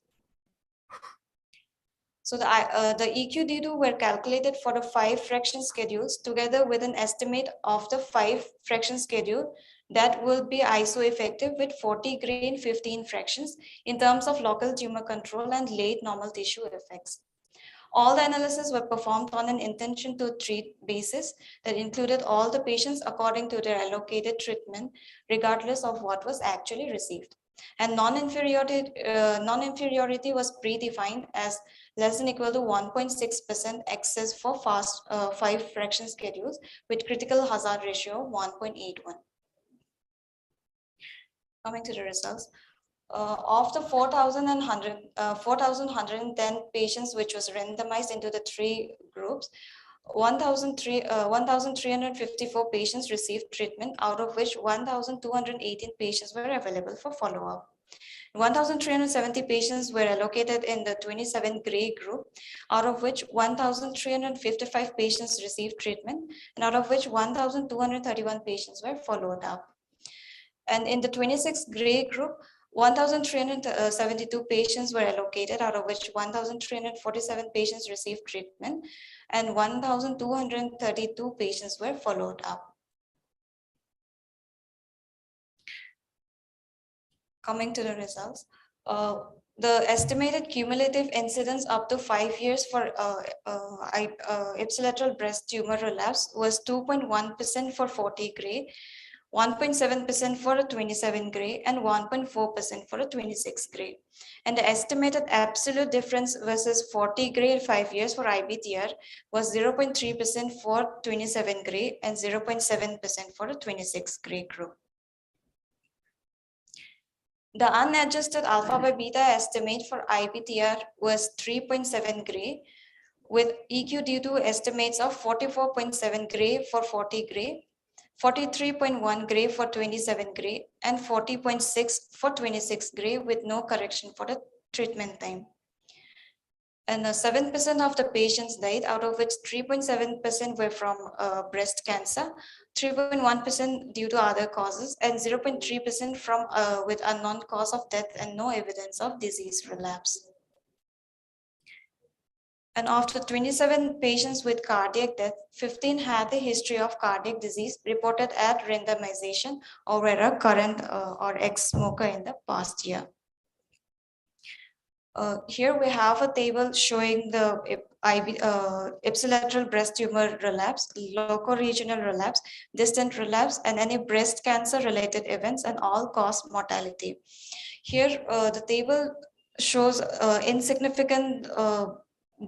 So the EQD2 were calculated for the 5-fraction schedules together with an estimate of the 5-fraction schedule that will be iso-effective with 40 grain 15 fractions in terms of local tumor control and late normal tissue effects. All the analyses were performed on an intention to treat basis that included all the patients according to their allocated treatment, regardless of what was actually received. And non-inferiority was predefined as less than equal to 1.6% excess for 5-fraction schedules with critical hazard ratio of 1.81. Coming to the results, of the 4,110 patients which was randomized into the 3 groups, 1,354 patients received treatment, out of which 1,218 patients were available for follow-up. 1,370 patients were allocated in the 27 gray group, out of which 1,355 patients received treatment, and out of which 1,231 patients were followed up. And in the 26 gray group, 1,372 patients were allocated, out of which 1,347 patients received treatment, and 1,232 patients were followed up. Coming to the results, the estimated cumulative incidence up to 5 years for ipsilateral breast tumor relapse was 2.1% for 40 gray, 1.7% for a 27 gray, and 1.4% for a 26 gray. And the estimated absolute difference versus 40 gray at 5 years for IBTR was 0.3% for 27 gray and 0.7% for a 26 gray group. The unadjusted alpha by beta estimate for IBTR was 3.7 gray, with EQ-D2 estimates of 44.7 gray for 40 gray, 43.1 gray for 27 gray, and 40.6 for 26 gray, with no correction for the treatment time. And 7% of the patients died, out of which 3.7% were from breast cancer, 3.1% due to other causes, and 0.3% from with unknown cause of death and no evidence of disease relapse. And after 27 patients with cardiac death, 15 had a history of cardiac disease reported at randomization or were a current or ex-smoker in the past year. Here we have a table showing the ipsilateral breast tumor relapse, loco-regional relapse, distant relapse, and any breast cancer related events and all-cause mortality. Here the table shows insignificant,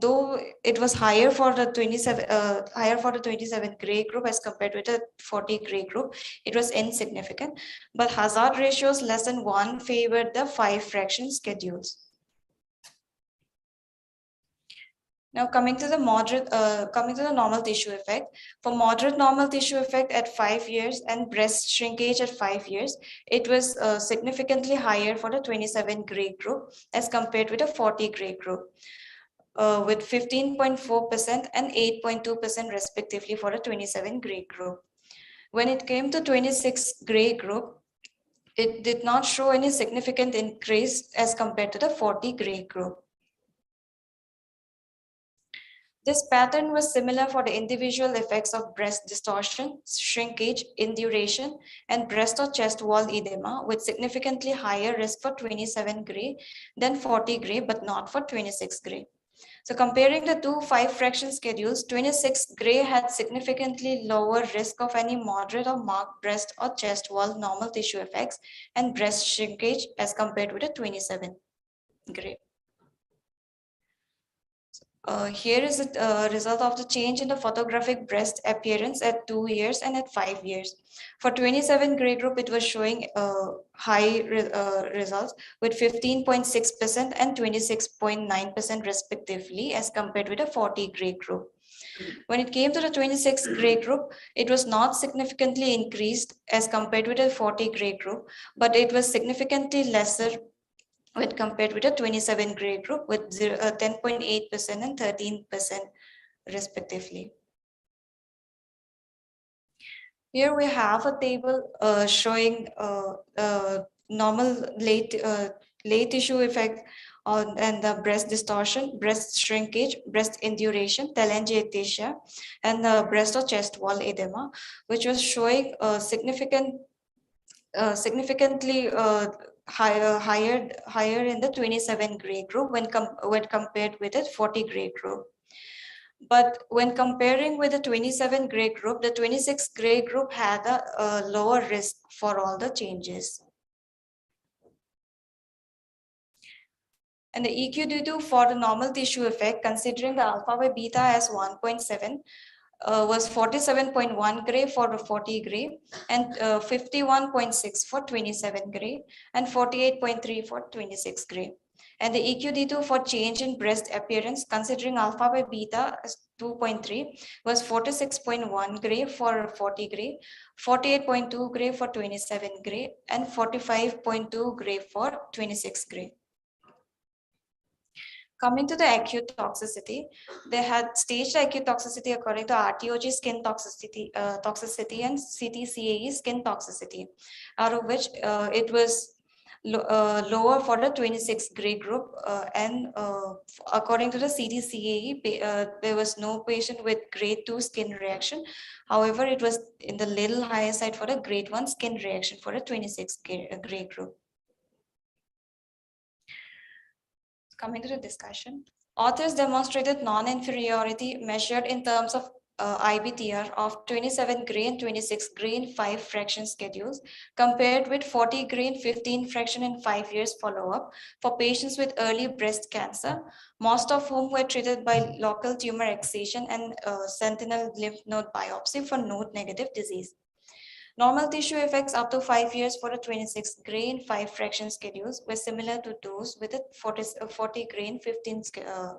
though it was higher for the 27 gray group as compared with the 40 gray group, it was insignificant, but hazard ratios less than 1 favored the 5 fraction schedules. Now coming to the normal tissue effect. For moderate normal tissue effect at 5 years and breast shrinkage at 5 years, it was significantly higher for the 27 gray group as compared with the 40 gray group, with 15.4% and 8.2% respectively for the 27 gray group. When it came to 26 gray group, it did not show any significant increase as compared to the 40 gray group. This pattern was similar for the individual effects of breast distortion, shrinkage, induration, and breast or chest wall edema, with significantly higher risk for 27 gray than 40 gray, but not for 26 gray. So comparing the two 5 fraction schedules, 26 gray had significantly lower risk of any moderate or marked breast or chest wall normal tissue effects and breast shrinkage as compared with the 27 gray. Here is a result of the change in the photographic breast appearance at 2 years and at 5 years. For 27 gray group, it was showing high results with 15.6% and 26.9% respectively as compared with the 40 gray group. When it came to the 26 gray group, it was not significantly increased as compared with the 40 gray group, but it was significantly lesser when compared with a 27 gray group with 10.8% and 13% respectively. Here we have a table showing normal late tissue effect and the breast distortion, breast shrinkage, breast induration, telangiectasia, and the breast or chest wall edema, which was showing significantly higher in the 27 gray group when compared with the 40 gray group. But when comparing with the 27 gray group, the 26 gray group had a lower risk for all the changes. And the EQ-D2 for the normal tissue effect, considering the alpha by beta as 1.7, was 47.1 gray for the 40 gray and 51.6 for 27 gray and 48.3 for 26 gray. And the EQD2 for change in breast appearance, considering alpha by beta as 2.3, was 46.1 gray for 40 gray, 48.2 gray for 27 gray, and 45.2 gray for 26 gray. Coming to the acute toxicity, they had staged acute toxicity according to RTOG skin toxicity, and CTCAE skin toxicity, out of which it was lower for the 26 gray group, and according to the CTCAE, there was no patient with grade 2 skin reaction. However, it was in the little higher side for the grade 1 skin reaction for the 26 gray group. Coming to the discussion, authors demonstrated non-inferiority measured in terms of IBTR of 27 gray and 26 gray in 5 fraction schedules compared with 40 gray and 15 fraction in 5 years follow-up for patients with early breast cancer, most of whom were treated by local tumor excision and sentinel lymph node biopsy for node-negative disease. Normal tissue effects up to 5 years for a 26 gray and 5 fraction schedules were similar to those with a 40 gray and 15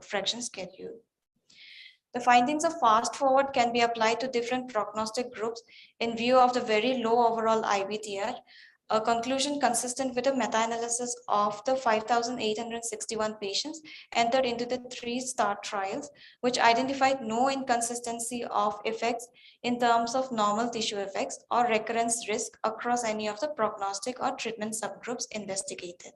fraction schedule. The findings of fast forward can be applied to different prognostic groups in view of the very low overall IBTR, a conclusion consistent with a meta-analysis of the 5,861 patients entered into the 3 START trials, which identified no inconsistency of effects in terms of normal tissue effects or recurrence risk across any of the prognostic or treatment subgroups investigated.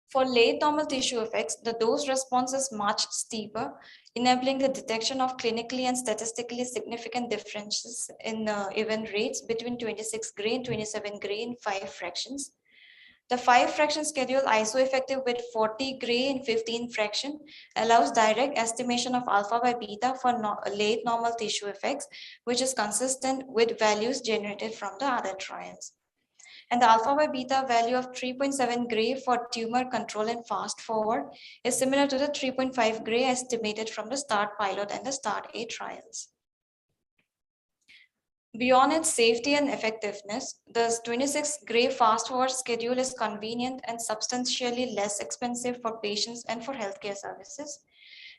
For late normal tissue effects, the dose response is much steeper, enabling the detection of clinically and statistically significant differences in event rates between 26 gray and 27 gray in 5 fractions. The 5 fraction schedule isoeffective with 40 gray and 15 fraction allows direct estimation of alpha by beta for late normal tissue effects, which is consistent with values generated from the other trials. And the alpha by beta value of 3.7 gray for tumor control and fast forward is similar to the 3.5 gray estimated from the START pilot and the START A trials. Beyond its safety and effectiveness, the 26 gray fast forward schedule is convenient and substantially less expensive for patients and for healthcare services.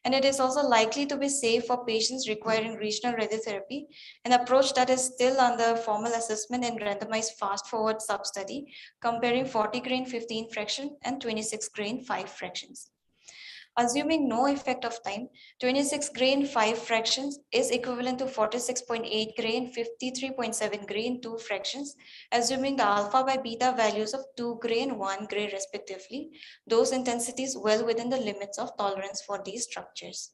And it is also likely to be safe for patients requiring regional radiotherapy, an approach that is still under formal assessment in randomized fast forward sub-study, comparing 40 grain 15 fraction and 26 grain 5 fractions. Assuming no effect of time, 26 grain 5 fractions is equivalent to 46.8 grain 53.7 grain 2 fractions, assuming the alpha by beta values of 2 grain 1 gray respectively, those intensities well within the limits of tolerance for these structures.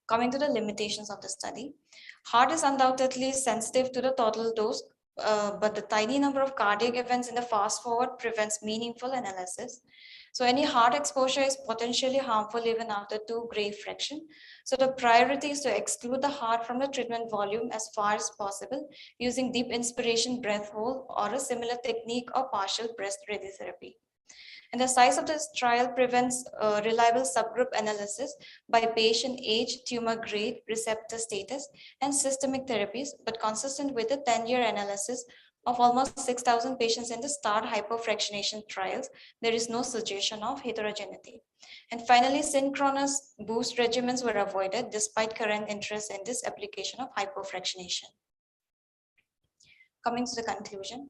Coming to the limitations of the study, heart is undoubtedly sensitive to the total dose, but the tiny number of cardiac events in the fast forward prevents meaningful analysis. So any heart exposure is potentially harmful even after 2 gray fraction. So the priority is to exclude the heart from the treatment volume as far as possible using deep inspiration breath hold or a similar technique or partial breast radiotherapy. And the size of this trial prevents reliable subgroup analysis by patient age, tumor grade, receptor status, and systemic therapies, but consistent with the 10-year analysis of almost 6,000 patients in the START hypofractionation trials, there is no suggestion of heterogeneity. And finally, synchronous boost regimens were avoided despite current interest in this application of hypofractionation. Coming to the conclusion.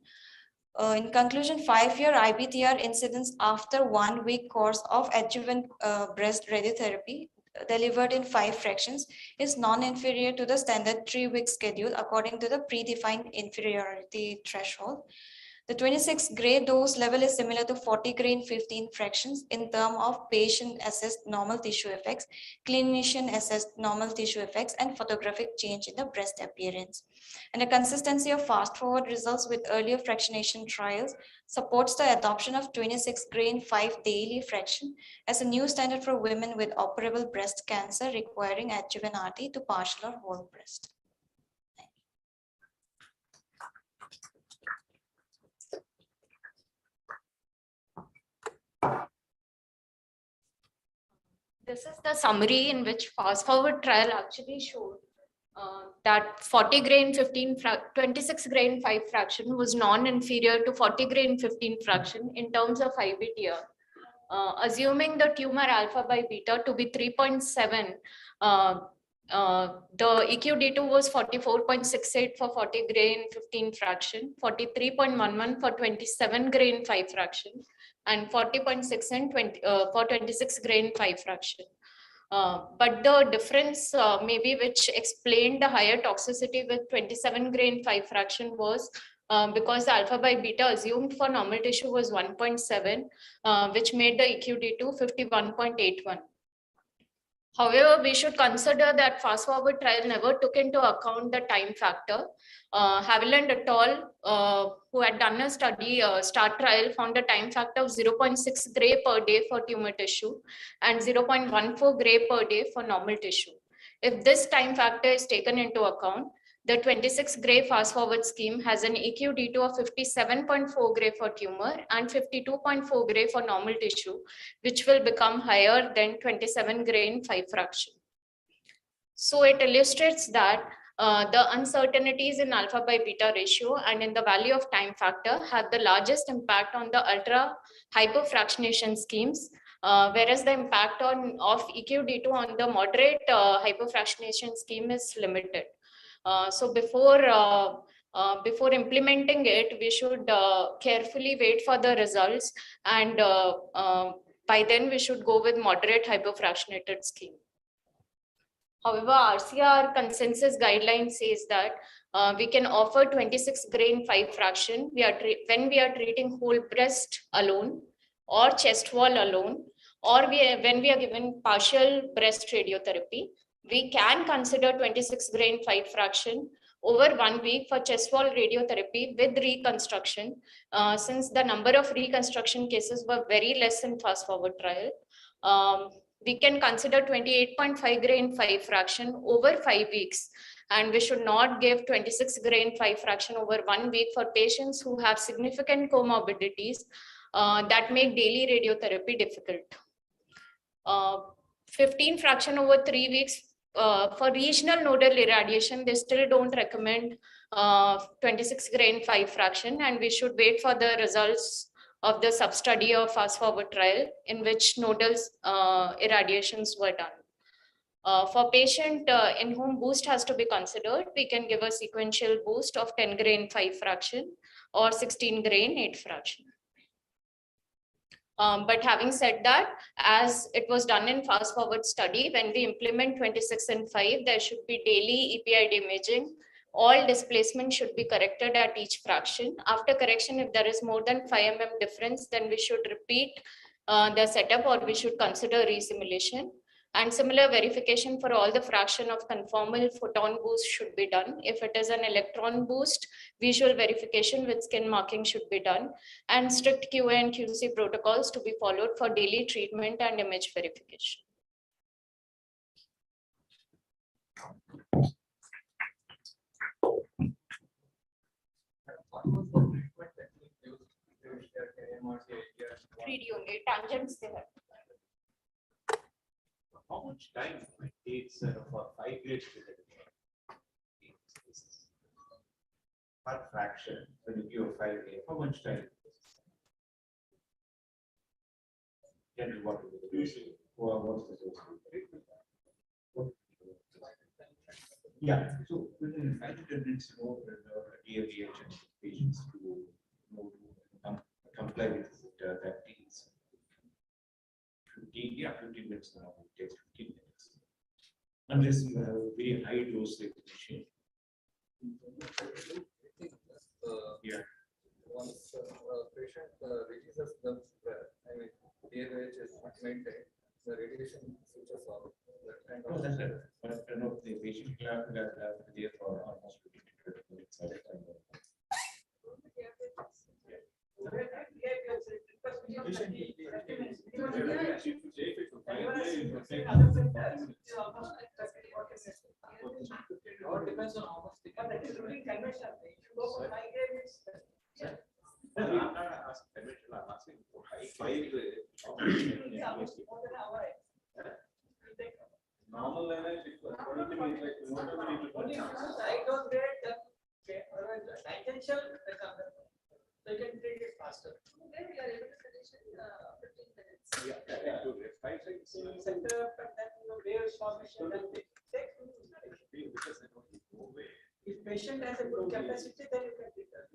In conclusion, 5-year IBTR incidence after 1 week course of adjuvant breast radiotherapy delivered in 5 fractions is non-inferior to the standard 3-week schedule according to the predefined inferiority threshold. The 26 gray dose level is similar to 40 gray in 15 fractions in terms of patient-assessed normal tissue effects, clinician-assessed normal tissue effects, and photographic change in the breast appearance. And the consistency of fast-forward results with earlier fractionation trials supports the adoption of 26 gray in 5 daily fraction as a new standard for women with operable breast cancer requiring adjuvant RT to partial or whole breast. This is the summary in which fast forward trial actually showed that 40 grain 26 grain 5 fraction was non-inferior to 40 grain 15 fraction in terms of IBTR. Assuming the tumor alpha by beta to be 3.7, the EQD2 was 44.68 for 40 grain 15 fraction, 43.11 for 27 grain 5 fraction, and 40.6 and 20 for 26 grain 5 fraction. But the difference maybe which explained the higher toxicity with 27 grain 5 fraction was because the alpha by beta assumed for normal tissue was 1.7, which made the EQD2 51.81. However, we should consider that fast forward trial never took into account the time factor. Haviland et al., who had done a study, START trial, found a time factor of 0.6 gray per day for tumor tissue and 0.14 gray per day for normal tissue. If this time factor is taken into account, the 26 gray fast forward scheme has an EQD2 of 57.4 gray for tumor and 52.4 gray for normal tissue, which will become higher than 27 grain 5 fraction. So it illustrates that the uncertainties in alpha by beta ratio and in the value of time factor have the largest impact on the ultra hypofractionation schemes, whereas the impact of EQD2 on the moderate hypofractionation scheme is limited. So before implementing it, we should carefully wait for the results, and by then we should go with moderate hypofractionated scheme. However, RCR consensus guideline says that we can offer 26 grain 5 fraction when we are treating whole breast alone or chest wall alone, or when we are given partial breast radiotherapy. We can consider 26 grain 5 fraction over 1 week for chest wall radiotherapy with reconstruction, since the number of reconstruction cases were very less in fast forward trial. We can consider 28.5 grain 5 fraction over 5 weeks, and we should not give 26 grain 5 fraction over 1 week for patients who have significant comorbidities that make daily radiotherapy difficult. 15 fraction over 3 weeks for regional nodal irradiation, they still don't recommend 26 grain 5 fraction, and we should wait for the results of the sub-study of fast forward trial in which nodal irradiations were done. For patient in whom boost has to be considered, we can give a sequential boost of 10 grain 5 fraction or 16 grain 8 fraction. But having said that, as it was done in fast forward study, when we implement 26 and 5, there should be daily EPID imaging. All displacement should be corrected at each fraction. After correction, if there is more than 5 mm difference, then we should repeat the setup, or we should consider resimulation. And similar verification for all the fraction of conformal photon boost should be done. If it is an electron boost, visual verification with skin marking should be done, and strict QA and QC protocols to be followed for daily treatment and image verification. Read only tangents they have. How much time it takes for 5 grades to get per fraction when you give a 5 grade? How much time? Generally, what will be the dose? What's the dose? Yeah, so within 5 to 10 minutes, DFDH patients to comply with that needs. 15 minutes now, it takes 15 minutes. Unless you have a very high dose like machine. Yeah. Once a patient releases the DFDH is maintained, the radiation switches off. No, that's it. But the patient will have there for almost 15 to 20 minutes at a time. Depends on how much they can. That is really conventional. If you go for high grade, it's I'm not asking conventional, I'm asking for high grade. more than an hour. Normal level, 20 minutes, like 20 to Only if I don't get okay, otherwise tangential, so you can take it faster. Then we are able to finish in 15 minutes. Yeah, So you set up and then wave formation and take because I don't go away. if patient has a good capacity, then you can take that.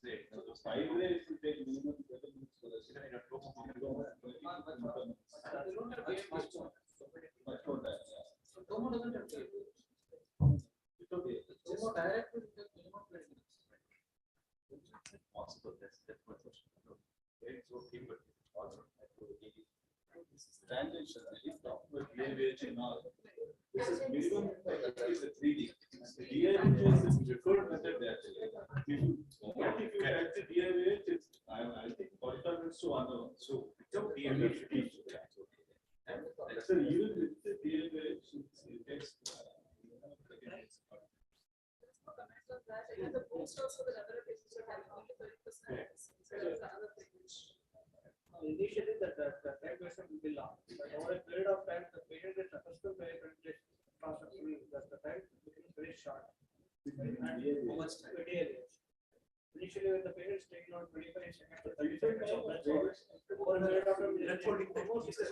So those 5 days will take minimum 12 minutes for the second in a much more than So Tomo doesn't have to. it's okay. Tomo direct will take minimum 20 minutes. Possible, that's my question. It's okay, but also transition, it's not with DIVH and all. This is minimum, is a 3D. The DIVH is the preferred method actually. If you add the DIVH, it's, I think 45 minutes to 1 hour. So without DIVH, so even with the DIVH, it takes. And the post also the number of patients are having only 30%. So that's another thing which. Initially, the time duration will be long, but over a period of time, the patient is supposed to pay presentation that the time becomes very short. And how much time? 20 years. Initially, when the patient is taking on 25 seconds, or 30 seconds of that hours, over a period of time, almost is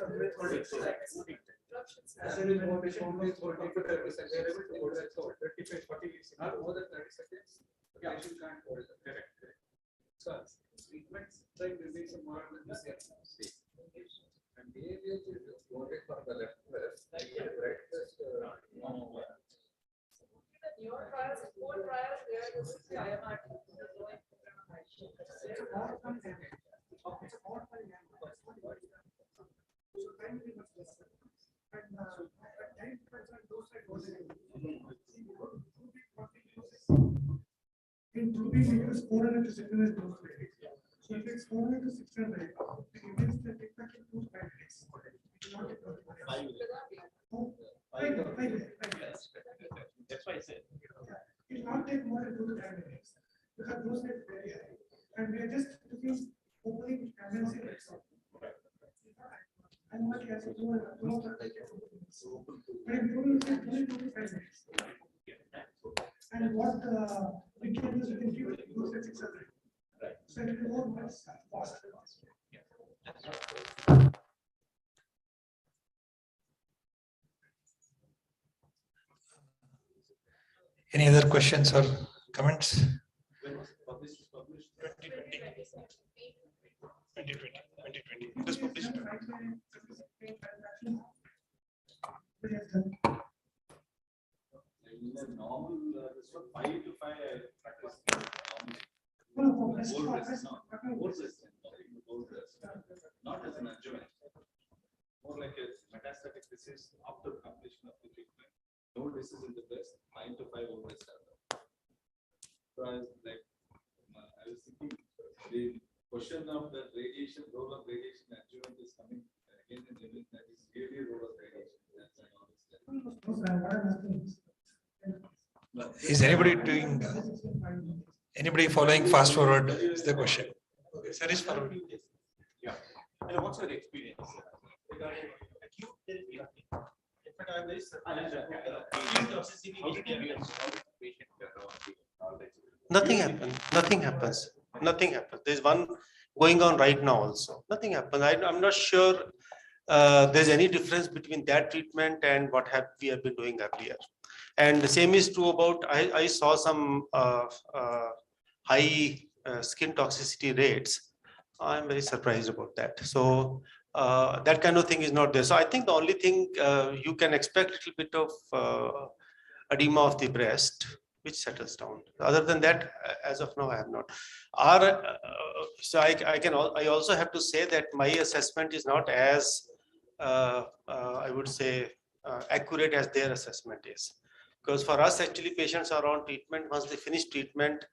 as in more patient is for 30 seconds, they are able to hold that for 35, 40 seconds. Not more than 30 seconds, the patient can't hold it. Correct. So, treatments like will be some more than this. And behavior is voted for the left breast, right breast, no. The newer trials, 4 trials, they are using the IMRT. In 2D, we use 400 to 600 dose rate. So if it's 400 to 600, it means the take back in 2 days. Not in 5 days. That's why I said. It will not take more than 2 to 5 minutes because those rates very high. And we are just looking opening tendency rates. And what he has to do is but in 2 minutes, only 2 to 5 minutes. And what we can do is we can give it those at 600. So it will go much faster. Any other questions or comments? When was published? 2020. It was published. In a normal, this one 5 to 5 practice. Not as an adjuvant. More like a metastatic disease after completion of the treatment. No disease in the breast, 9 to 5 always happen. So I was thinking the question of the radiation, role of radiation adjuvant is coming again and again. That is really role of radiation. That's I always tell. Is anybody following fast forward is the question. Okay, series forward. Yeah. And what's your experience regarding acute therapy? In fact, I'm very surprised. Nothing happens. Nothing happens. Nothing happens. There's one going on right now also. Nothing happens. I'm not sure there's any difference between that treatment and what we have been doing earlier. And the same is true about, I saw some high skin toxicity rates. I'm very surprised about that. So that kind of thing is not there. So I think the only thing you can expect a little bit of edema of the breast, which settles down. Other than that, as of now, I have not. So I also have to say that my assessment is not as I would say accurate as their assessment is. Because for us, actually, patients are on treatment. Once they finish treatment,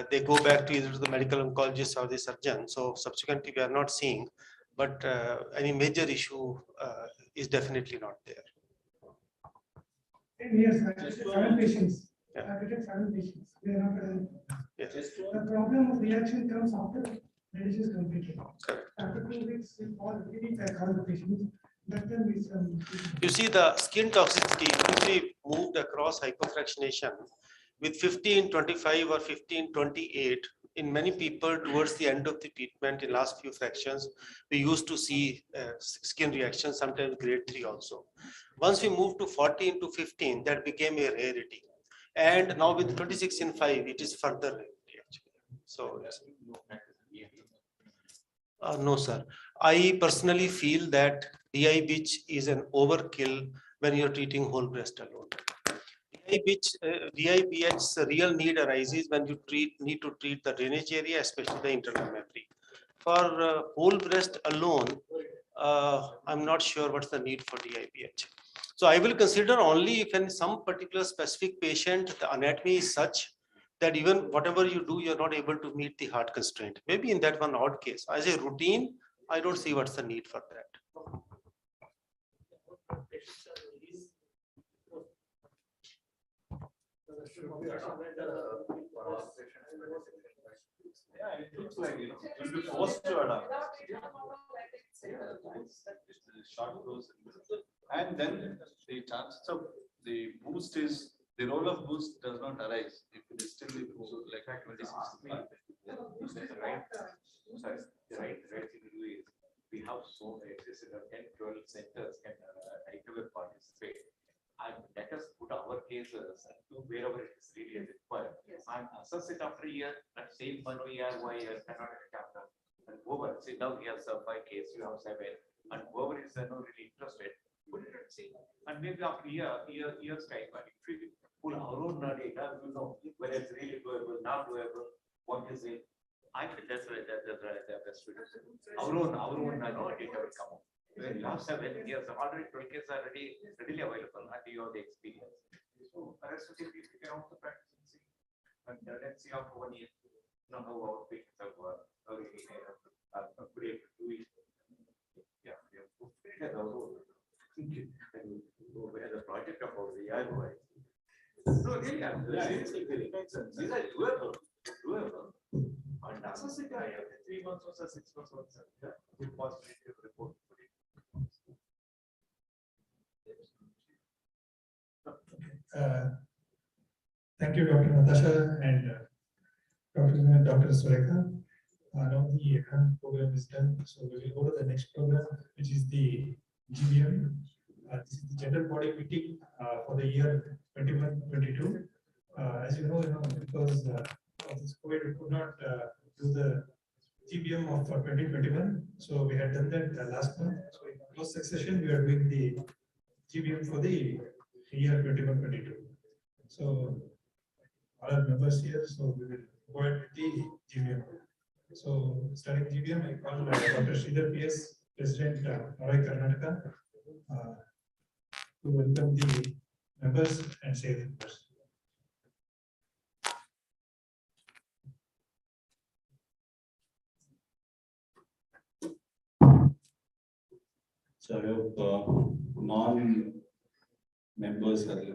they go back to either the medical oncologist or the surgeon. So subsequently, we are not seeing, but any major issue is definitely not there. Yes, 7 patients. I treated 7 patients. They are not. Yes. The problem of reaction comes after medicine is completed. After 2 weeks, if all repeating all the patients, that can be some. You see the skin toxicity, if we moved across hypofractionation with 1525 or 1528, in many people towards the end of the treatment in last few fractions, we used to see skin reactions, sometimes grade 3 also. Once we moved to 14 to 15, that became a rarity. And now with 26 in 5, it is further rarity actually. So, yes. No, sir. I personally feel that DIBH is an overkill when you're treating whole breast alone. DIBH's real need arises when you need to treat the drainage area, especially the internal memory. For whole breast alone, I'm not sure what's the need for DIBH. So I will consider only if in some particular specific patient, the anatomy is such that even whatever you do, you're not able to meet the heart constraint. Maybe in that one odd case. As a routine, I don't see what's the need for that. Yeah, it looks like it. You'll be forced to adapt. Short dose. And then the chances of the boost is, the role of boost does not arise if it is still like 26. Right. Sorry, the right thing to do is, we have so many, 10, 12 centers can right away participate. And let us put our cases to wherever it is really required. And assess it after a year and say 1 year why you cannot chapter. And whoever, say now he has 5 cases, you have 7, and whoever is not really interested, put it and see. And maybe after year's time, if we pull our own data, you know whether it's really doable, not doable, what is it. I think that's the best way to do. Our own data will come out. When you have 7 years, already 12 cases are readily available, and you have the experience. So the rest of the people can also practice and see. And let's see after 1 year, how our patients have really great to do it. Yeah, we have to figure out where the project of the Aroi. So really, it makes sense. These are doable. And assess it 3 months or 6 months or 7. Yeah, with positive report. Thank you, Dr. Natasha and Dr. Surekha. Now the program is done, so we will go to the next program, which is the GBM. This is the general body meeting for the year 21-22. As you know, because of this COVID, we could not do the GBM of 2021. So we had done that last month. So in close succession, we are doing the GBM for the year 21-22. So all our members here, so we will go ahead with the GBM. So starting GBM, I call Dr. Sridhar PS, President Aroi Karnataka, to welcome the members and say the members. So I hope non-members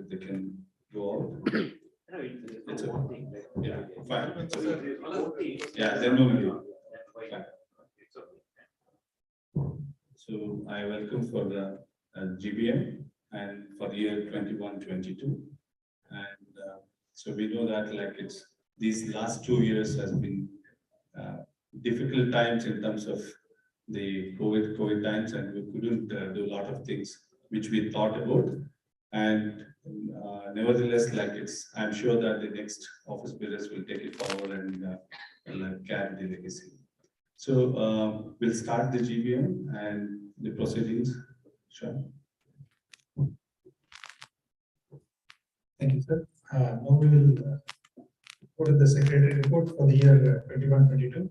they can go out. It's okay. Yeah, fine. Yeah, then only. So I welcome for the GBM and for the year 21-22, and so we know that these last 2 years has been difficult times in terms of the COVID times, and we couldn't do a lot of things which we thought about. And nevertheless, I'm sure that the next office bearers will take it forward and carry the legacy. So we'll start the GBM and the proceedings. Sure. Thank you, sir. Now we will go to the secretary report for the year 21-22.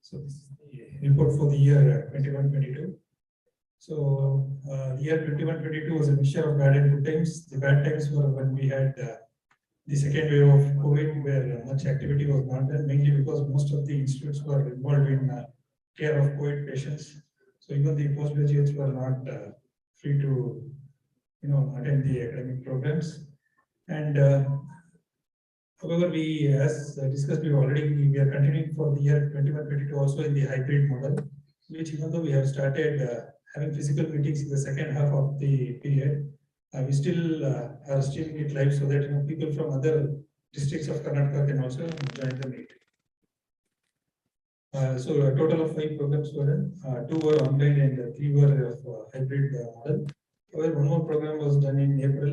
So this is the report for the year 21-22. So the year 21-22 was a mixture of bad and good times. The bad times were when we had the second wave of COVID, where much activity was not done, mainly because most of the institutes were involved in care of COVID patients. So even the postgraduates were not free to, attend the academic programs. And however, as discussed, we are continuing for the year 21-22 also in the hybrid model, which even though we have started having physical meetings in the second half of the period, we still are streaming it live so that people from other districts of Karnataka can also join the meet. So a total of 5 programs were done. 2 were online and 3 were of hybrid model. However, one more program was done in April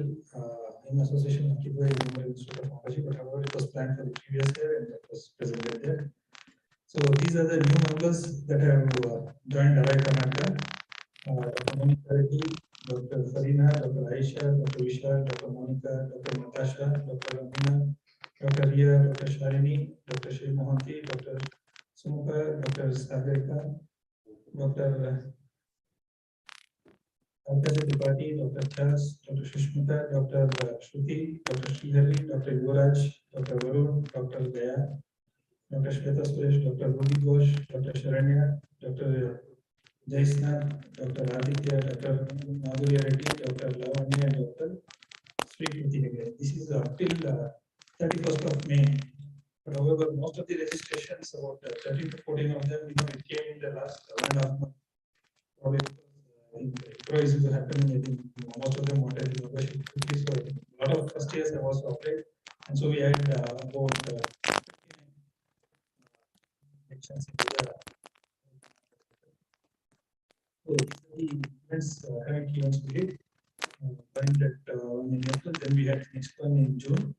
in association with Kibwe Institute of Technology, but however it was planned for the previous year and it was presented there. So these are the new members that have joined Aroi Karnataka. Dr. Monica Reddy, Dr. Farina, Dr. Aisha, Dr. Vishal, Dr. Monica, Dr. Natasha, Dr. Amina, Dr. Ria, Dr. Sharini, Dr. Shiv Mohanty, Dr. Sumukha, Dr. Sagarika, Dr. Pankaj Tripathi, Dr. Chas, Dr. Shushmita, Dr. Shruti, Dr. Srihari, Dr. Yuvraj, Dr. Varun, Dr. Gaya, Dr. Shweta Suresh, Dr. Ruby Ghosh, Dr. Sharanya, Dr. Jaisna, Dr. Aditya, Dr. Madhurya Reddy, Dr. Lavanya, and Dr. Sri Kriti. This is up till 31st of May. But however, most of the registrations, about 13 to 14 of them, it came in the last 1.5 months. Probably improvisation was happening. I think most of them wanted the membership quickly. So I think a lot of first years have also applied, and so we had about sections into the. So these are the events, current events we did. One that in April, then we had next one in June,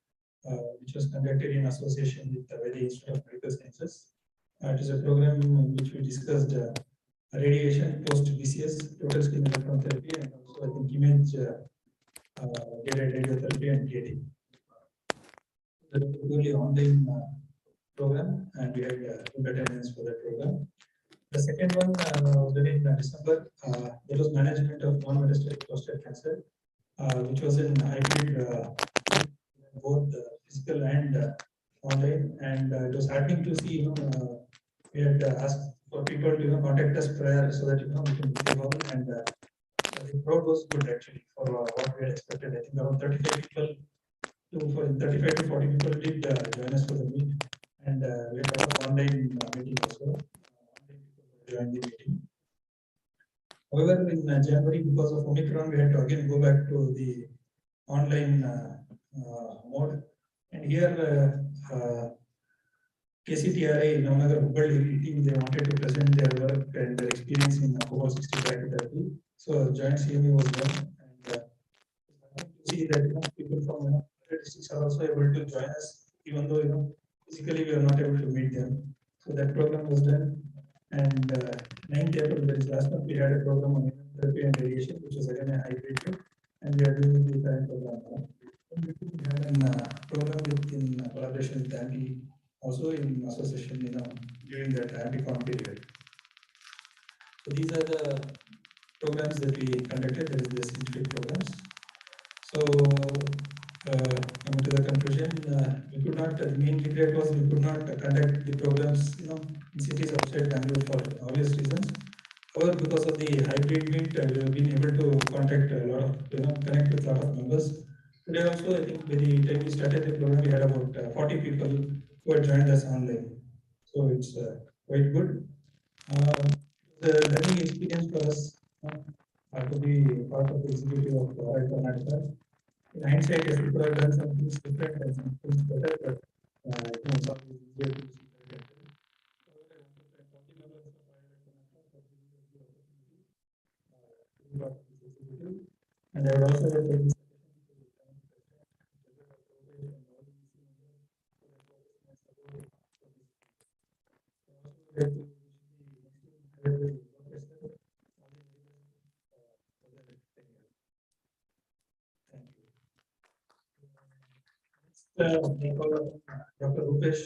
which was conducted in association with the Rapido Institute of Medical Sciences. It is a program in which we discussed radiation post BCS, total skin electron therapy, and also I think image guided radiotherapy and gating. That was a purely online program, and we had good attendance for that program. The second one was done in December. That was management of non-metastatic prostate cancer, which was in hybrid, both physical and online. And it was heartening to see, we had asked for people to contact us prior so that we can be involved. And the crowd was good actually for what we had expected. I think around 35 people for 35 to 40 people did join us for the meet, and we had a lot of online meeting also. Join the meeting. However, in January, because of Omicron, we had to again go back to the online mode. And here, KCTRI, Navnagar Hubballi team, they wanted to present their work and their experience in cobalt 60 brachytherapy. So joint CME was done, and to see that people from other districts are also able to join us, even though physically we are not able to meet them. So that program was done. And 9th April, that is last month, we had a program on immunotherapy and radiation, which was again a hybrid too, and we are doing the current program now. We had a program in collaboration with AMPI, also in association, during that AMPI period. So these are the programs that we conducted. That is the scientific programs. So coming to the conclusion, we could not. The main regret was we could not conduct the programs, in cities outside Bangalore for obvious reasons. However, because of the hybrid meet, we have been able to contact a lot of, connect with a lot of members. Today also, I think by the time we started the program, we had about 40 people who had joined us online. So it's quite good. The learning experience for us to be part of the executive of Aroi Karnataka. In hindsight, yes, we could have done some things different and some things better, but it's always easier to see that. And I would also like to Dr. Rupesh,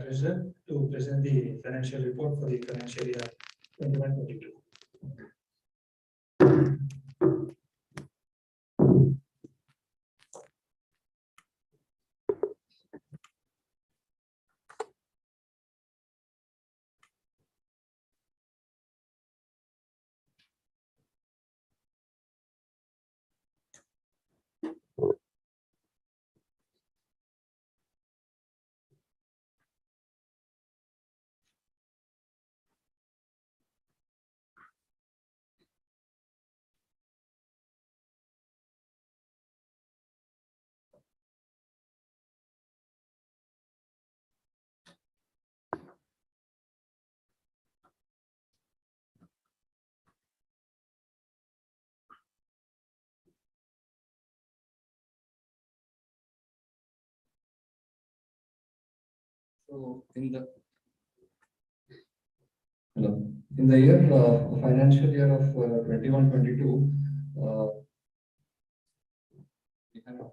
Treasurer, to present the financial report for the financial year 21-22. So in the year financial year of 21-22, we have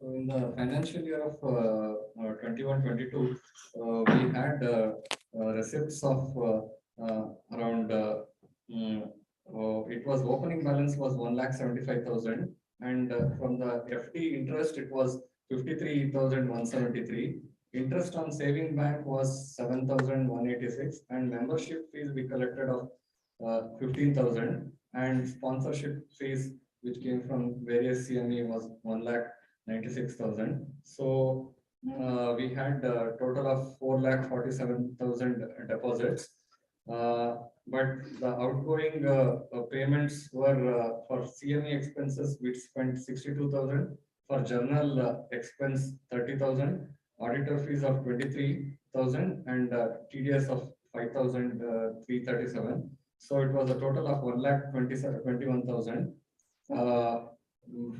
So in the financial year of 21-22, we had receipts of around it was opening balance was 1,75,000, and from the FD interest it was 53,173. Interest on saving bank was 7,186, and membership fees we collected of 15,000, and sponsorship fees which came from various CME was 1,96,000. So we had a total of 4,47,000 deposits. But the outgoing payments were for CME expenses, we spent 62,000, for journal expense 30,000, auditor fees of 23,000, and TDS of 5,337. So it was a total of 1,21,000.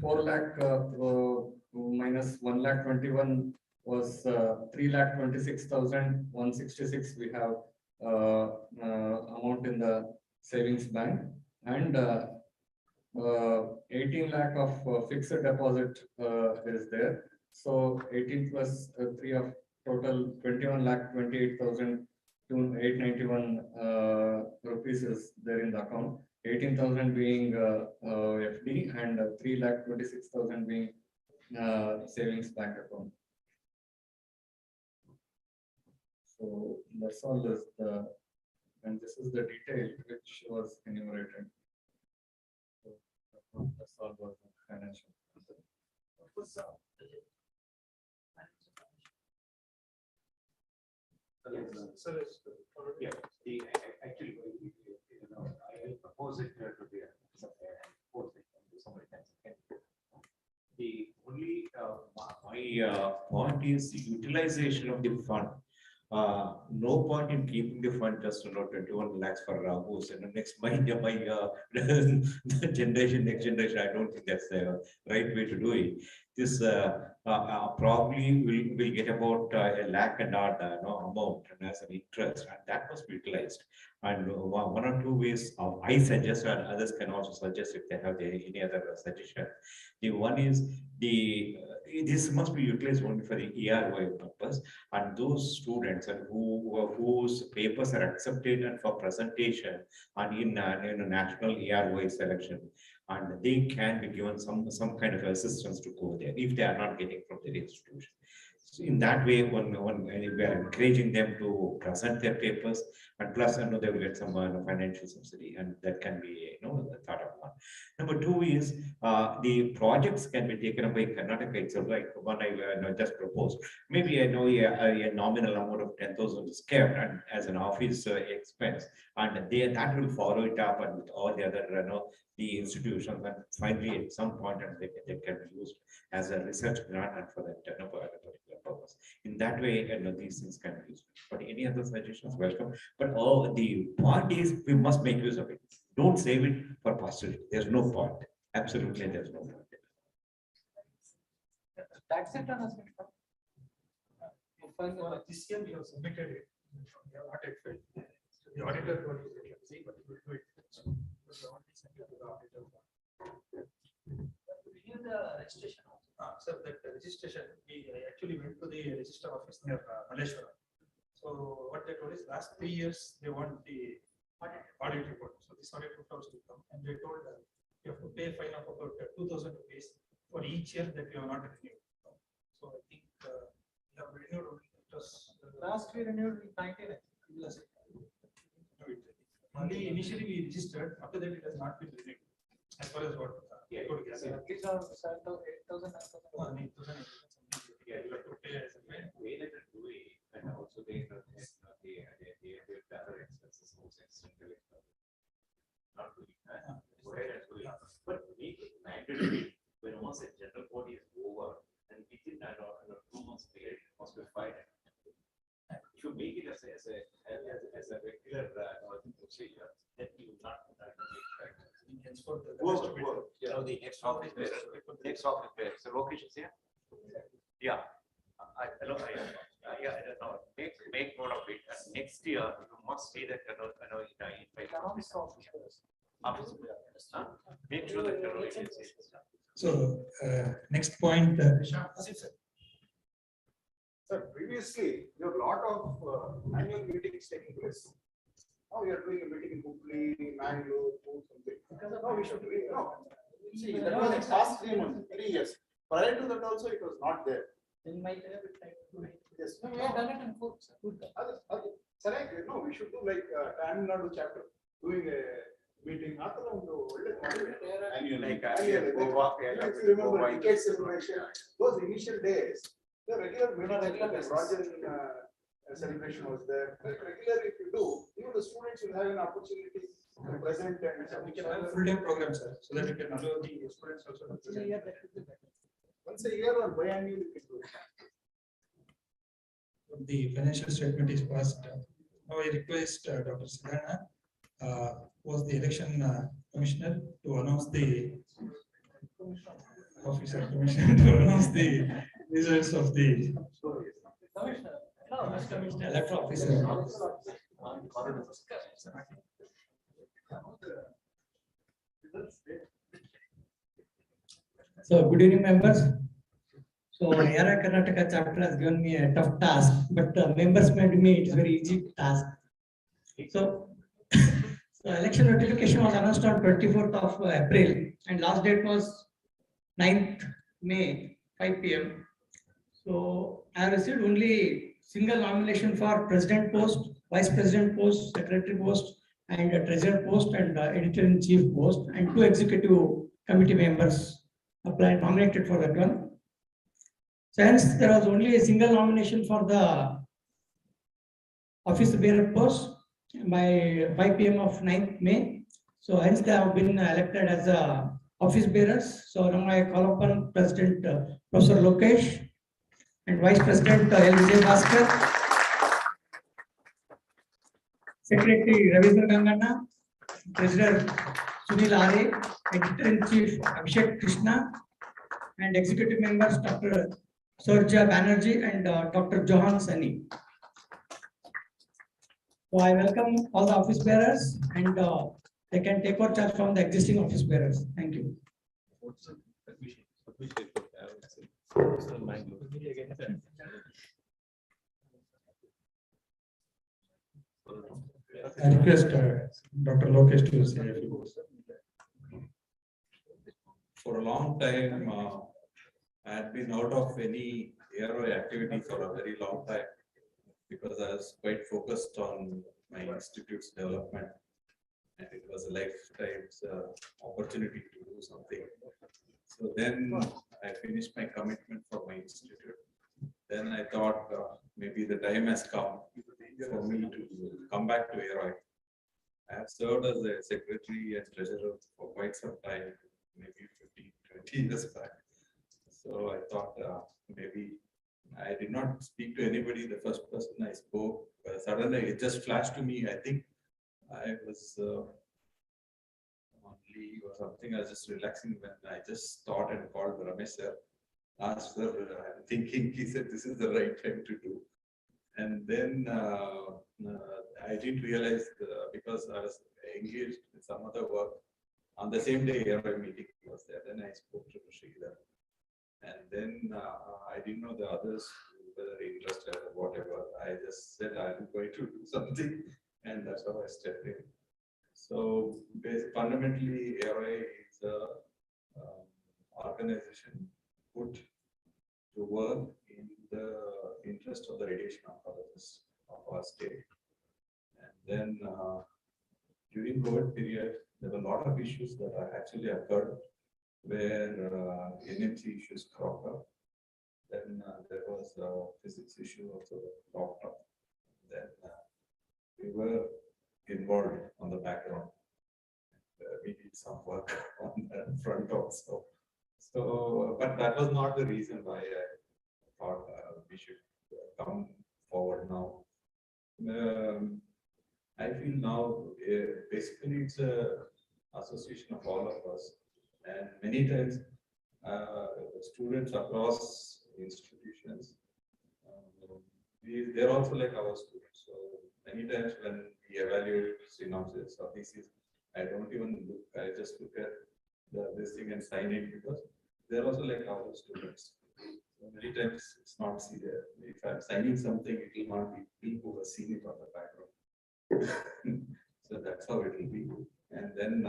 4 lakh minus 1,21,000 was 3,26,166. We have amount in the savings bank, and 18 lakh of fixed deposit is there. So 18 plus 3 of total 21,28,891 rupees is there in the account. 18,000 being FD, and 3,26,000 being savings bank account. So that's all is the, and this is the detail which was enumerated. So that's all was the financial. Yeah, actually, I will propose it to be somebody else. The only my point is utilization of the fund. No point in keeping the fund just 21 lakhs for who's next generation, next generation. I don't think that's the right way to do it. This probably will get about a lakh and odd amount and as an interest, and that must be utilized. And one or two ways I suggest, and others can also suggest if they have any other suggestion. The one is this must be utilized only for the ERY purpose, and those students and whose papers are accepted and for presentation and in a national ERY selection, and they can be given some kind of assistance to go there if they are not getting from their institution. So in that way, we are encouraging them to present their papers, and plus, they will get some financial subsidy, and that can be, the thought of one. Number two is the projects can be taken up by Karnataka itself, like one I just proposed. Maybe I know a nominal amount of 10,000 is kept and as an office expense, and that will follow it up and with all the other the institutions, and finally at some point and they can be used as a research grant and for that particular purpose. In that way, these things can be used. But any other suggestions, welcome. But the point is, we must make use of it. Don't save it for posterity. There's no point. Absolutely, there's no point. Tax return has been filed. This year we have submitted it. We have not yet filed. So the auditor told us that let's see, but we will do it. So we already sent it to the auditor. We need the registration also. Sir, that registration, we actually went to the register office near Maleshwara. So what they told is last 3 years they want the audit report. So this audit report will come, and they told you have to pay a fine of about 2,000 rupees for each year that you have not renewed. So I think we have renewed only. It was last we renewed in 19. Only initially we registered. After that, it has not been renewed. As far as what Yeah, these are 8,000. Yeah, you have to pay as a fine. Way that do it, and also the other expenses also extended. Not doing that. But make it mandatory when once a general body is over, and within that 2 months period must be filed. If you make it as a regular procedure, then you will not henceforth the next office bear. So locations here. Yeah. I don't know. Make note of it. And next year you must say that make sure that So next point. Sir, previously there were a lot of annual meetings taking place. Now we are doing a meeting in Hubli, Mangalore, something. Now we should see that was the past 3 months, 3 years. Prior to that also it was not there. In my time, Yes. we have done it in full. Sir, no, we should do like Tamil Nadu chapter doing a meeting. Annual. If you remember ticket celebration, those initial days, the regular celebration was there. Regularly, if you do, even the students will have an opportunity to present and We can have full day program, sir, so that we can allow the students also to present. once a year or biannually. The financial statement is passed. Now I request Dr. Sidana, was the election commissioner, to announce the officer commissioner to announce the results of the electoral officer. So good evening, members. So Aroi Karnataka chapter has given me a tough task, but members made me it is very easy task. So, election notification was announced on 24th of April, and last date was 9th May 5 p.m. So I received only single nomination for president post, vice president post, secretary post, and treasurer post, and editor-in-chief post, and 2 executive committee members applied nominated for that one. So hence there was only a single nomination for the office bearer post by 5 p.m. of 9th May. So hence they have been elected as office bearers. So now I call upon President Professor Lokesh and Vice President L. Vijay Bhaskar, Secretary Ravindra Gangana, Treasurer Sunil Aroi, Editor-in-Chief Abhishek Krishna, and executive members Dr. Surja Banerjee and Dr. Johan Sani. So I welcome all the office bearers, and they can take over charge from the existing office bearers. Thank you. I request Dr. Lokesh to say a few words. For a long time, I had been out of any Aroi activity for a very long time because I was quite focused on my institute's development, and it was a lifetime opportunity to do something. So then I finished my commitment for my institute. Then I thought maybe the time has come for me to come back to Aroi. I have served as a secretary and treasurer for quite some time, maybe 15, 20 years back. So I thought maybe I did not speak to anybody. The first person I spoke, suddenly it just flashed to me. I think I was on leave or something. I was just relaxing when I just thought and called Ramesh sir. Asked sir, I'm thinking, he said, this is the right time to do. And then I didn't realize because I was engaged in some other work. On the same day, Aroi meeting was there. Then I spoke to Sridhar. And then I didn't know the others whether interested or whatever. I just said I'm going to do something, and that's how I stepped in. So fundamentally, Aroi is a organization put to work in the interest of the radiation oncologists of our state. And then during COVID period, there were a lot of issues that actually occurred where NMC issues cropped up. Then there was a physics issue also cropped up. Then we were involved on the background. We did some work on the front also. So, but that was not the reason why I thought we should come forward now. I feel now basically it's a association of all of us, and many times students across institutions, they're also like our students. So many times when we evaluate synopsis or thesis, I don't even look. I just look at this thing and sign it because they're also like our students. So many times it's not see there. If I'm signing something, it will not be people who have seen it on the background. So that's how it will be. And then,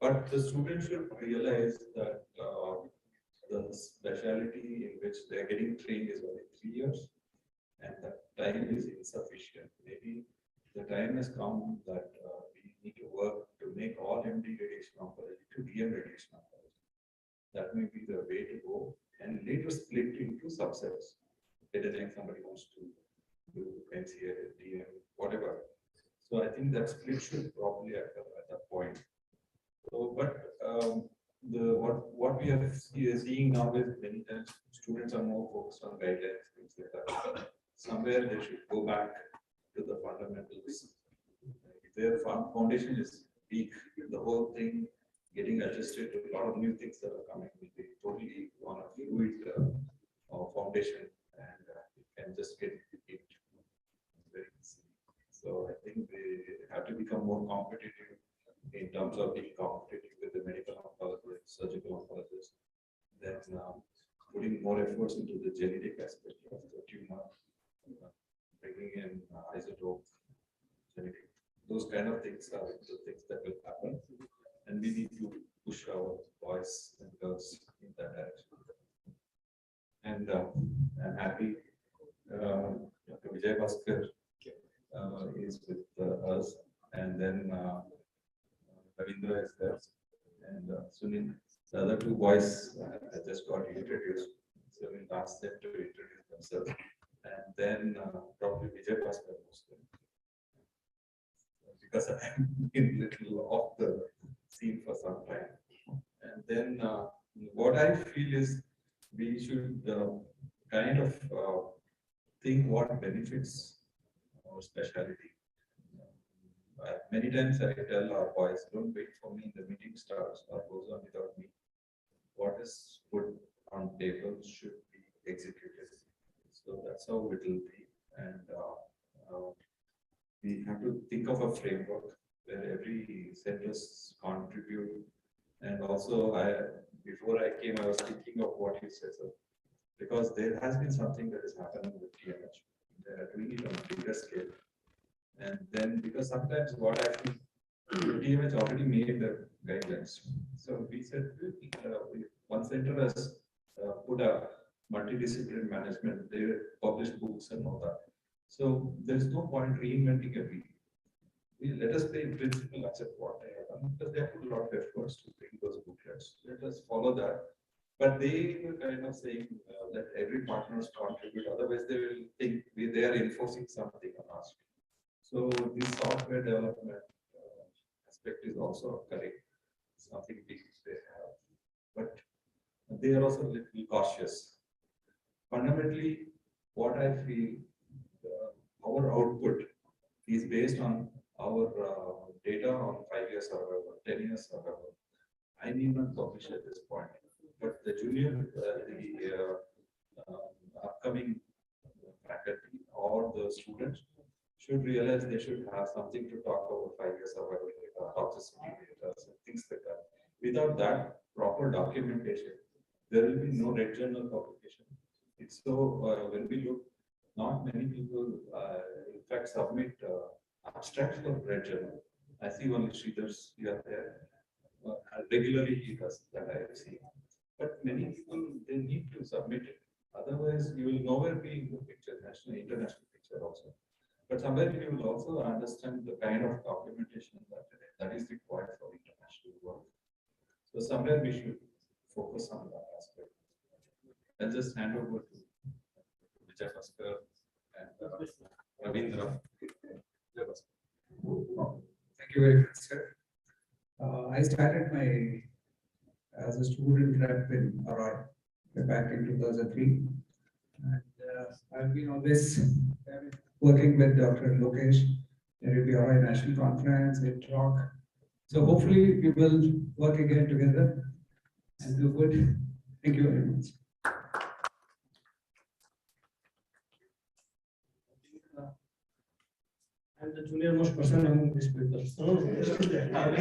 but the students should realize that the specialty in which they're getting trained is only 3 years, and that time is insufficient. Maybe the time has come that we need to work to make all MD radiation oncology to DM radiation oncology. That may be the way to go, and later split into subsets. If somebody wants to do NCA, DM, whatever. So I think that split should probably occur at that point. So, but what we are seeing now is many times students are more focused on guidelines, things like that. Somewhere they should go back to the fundamentals. If their foundation is weak, the whole thing getting adjusted to a lot of new things that are coming will be totally on a fluid foundation, and it can just get hit very easily. So I think they have to become more competitive in terms of being competitive with the medical oncologists, surgical oncologists, then putting more efforts into the genetic aspect of the tumor, bringing in isotope, genetic, those kind of things are the things that will happen, and we need to push our boys and girls in that direction. And I'm happy Dr. Vijay Bhaskar is with us, and then Ravindra is there, and Sunil. The other two boys I just got introduced, so we'll ask them to introduce themselves, and then probably Vijay Bhaskar was there, because I've been little off the scene for some time. And then what I feel is we should kind of think what benefits our specialty. Many times I tell our boys, don't wait for me, the meeting starts or goes on without me. What is put on table should be executed. So that's how it will be. And we have to think of a framework where every centers contribute. And also, before I came, I was thinking of what you said, sir, because there has been something that is happening with TMH. They are doing it on a bigger scale. And then, because sometimes what I think, TMH already made the guidelines. So we said, one center has put a multidisciplinary management, they publish books and all that. So there is no point reinventing everything. Let us play in principle, accept what they have done, because they have put a lot of efforts to bring those booklets. Let us follow that. But they were kind of saying that every partner must contribute, otherwise they will think they are enforcing something on us. So this software development aspect is also correct. Something big they have, but they are also a little cautious. Fundamentally, what I feel, our output is based on our data on 5 years or 10 years or whatever. I need not publish at this point, but the junior, upcoming faculty or the students should realize they should have something to talk about 5 years or whatever, toxicity data, things like that. Without that proper documentation, there will be no red journal publication. It's so when we look, not many people in fact submit abstracts for red journal. I see only Sridhar's here there. Regularly he does that I have seen. But many people, they need to submit it. Otherwise, you will nowhere be in the picture, national, international picture also. But somewhere you will also understand the kind of documentation that is required for international work. So somewhere we should focus on that aspect. I'll just hand over to Vijay Bhaskar and Ravindra. Thank you very much, sir. I started as a student rep in Aroi back in 2003. And I've been always working with Dr. Lokesh, Aroi National Conference, Talk. So hopefully we will work again together and do good. Thank you very much. I'm the junior most person among these people. I'm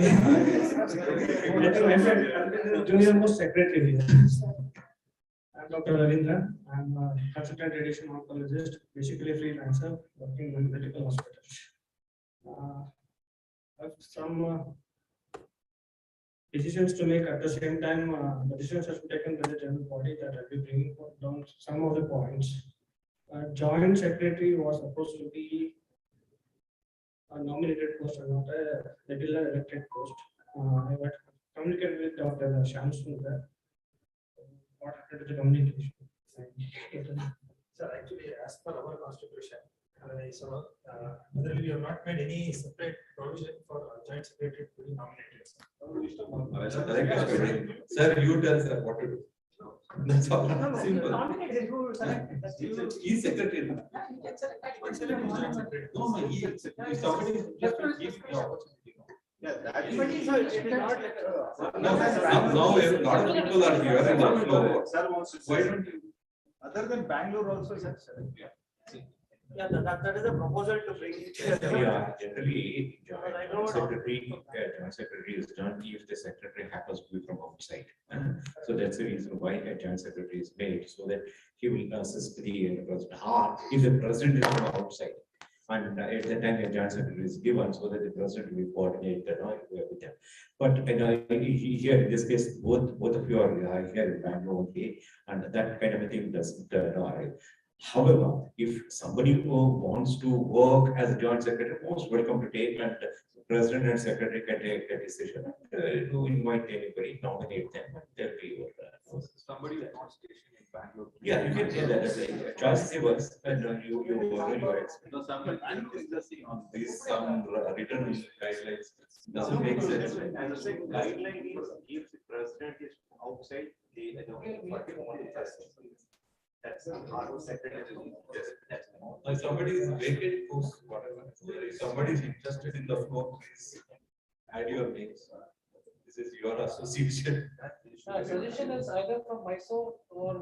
the junior most secretary here. I'm Dr. Ravindra. I'm a consultant radiation oncologist, basically a freelancer working in medical hospitals. I have some decisions to make at the same time. The decisions have been taken by the general body that I'll be bringing down some of the points. Joint secretary was supposed to be a nominated post or not a regular elected post. I got communicated with Dr. Shamsun there. What happened to the communication? Sir, actually, as per our constitution, we have not made any separate provision for joint secretary to be nominated. Sir, you tell sir what to do. That's all. Simple. He's secretary. No, if somebody is just give the opportunity. Yeah, that now a lot of people are here in the floor. Why don't you? Other than Bangalore also, yes. Yeah, that is a proposal to bring it. Yeah, generally, joint secretary is done if the secretary happens to be from outside. So that's the reason why a joint secretary is made, so that he will assist the president. If the president is from outside, and at the time a joint secretary is given, so that the president will coordinate with them. But here in this case, both of you are here in Bangalore, okay, and that kind of a thing doesn't arrive. However, if somebody who wants to work as a joint secretary, most welcome to take, and the president and secretary can take a decision. To invite anybody, nominate them, and they'll be your. Somebody who is not stationed in Bangalore. Yeah, you can say that as a choice savers, and you No, somebody on this some written guidelines doesn't make sense. And the second guideline is if the president is outside, they that's our secretary. If somebody is vacant post, whatever. If somebody is interested in the floor, please add your names. This is your association. Suggestion is either from Mysore or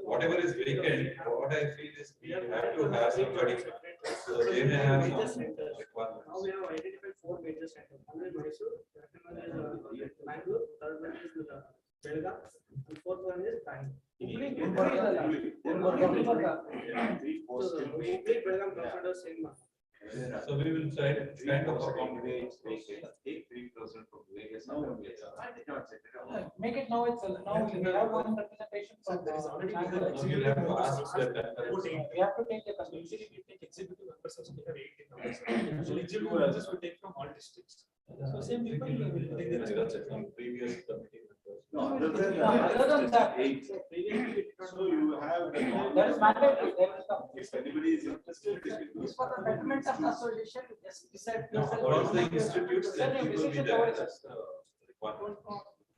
whatever is vacant. What I feel is we have to have somebody. So they may have some requirements. Now we have identified 4 major centers. One is Mysore, second one is Bangalore, third one is Belgaum, and fourth one is Bangalore. Belgaum comes under same. So we will try kind of accommodate. Take 3% from various other places. Make it now itself. Now we have one representation from. There is already Bangalore. we have to ask that. We have to take the usually we take executive members also we have 18 members. Usually executive members we take from all districts. So same people we will take the results from previous committee members. No, Other than that. So you have. That is mandatory. If anybody is interested, they can do. It's for the betterment of the association. Just decide. What is the institutes that people will be there? That's the requirement.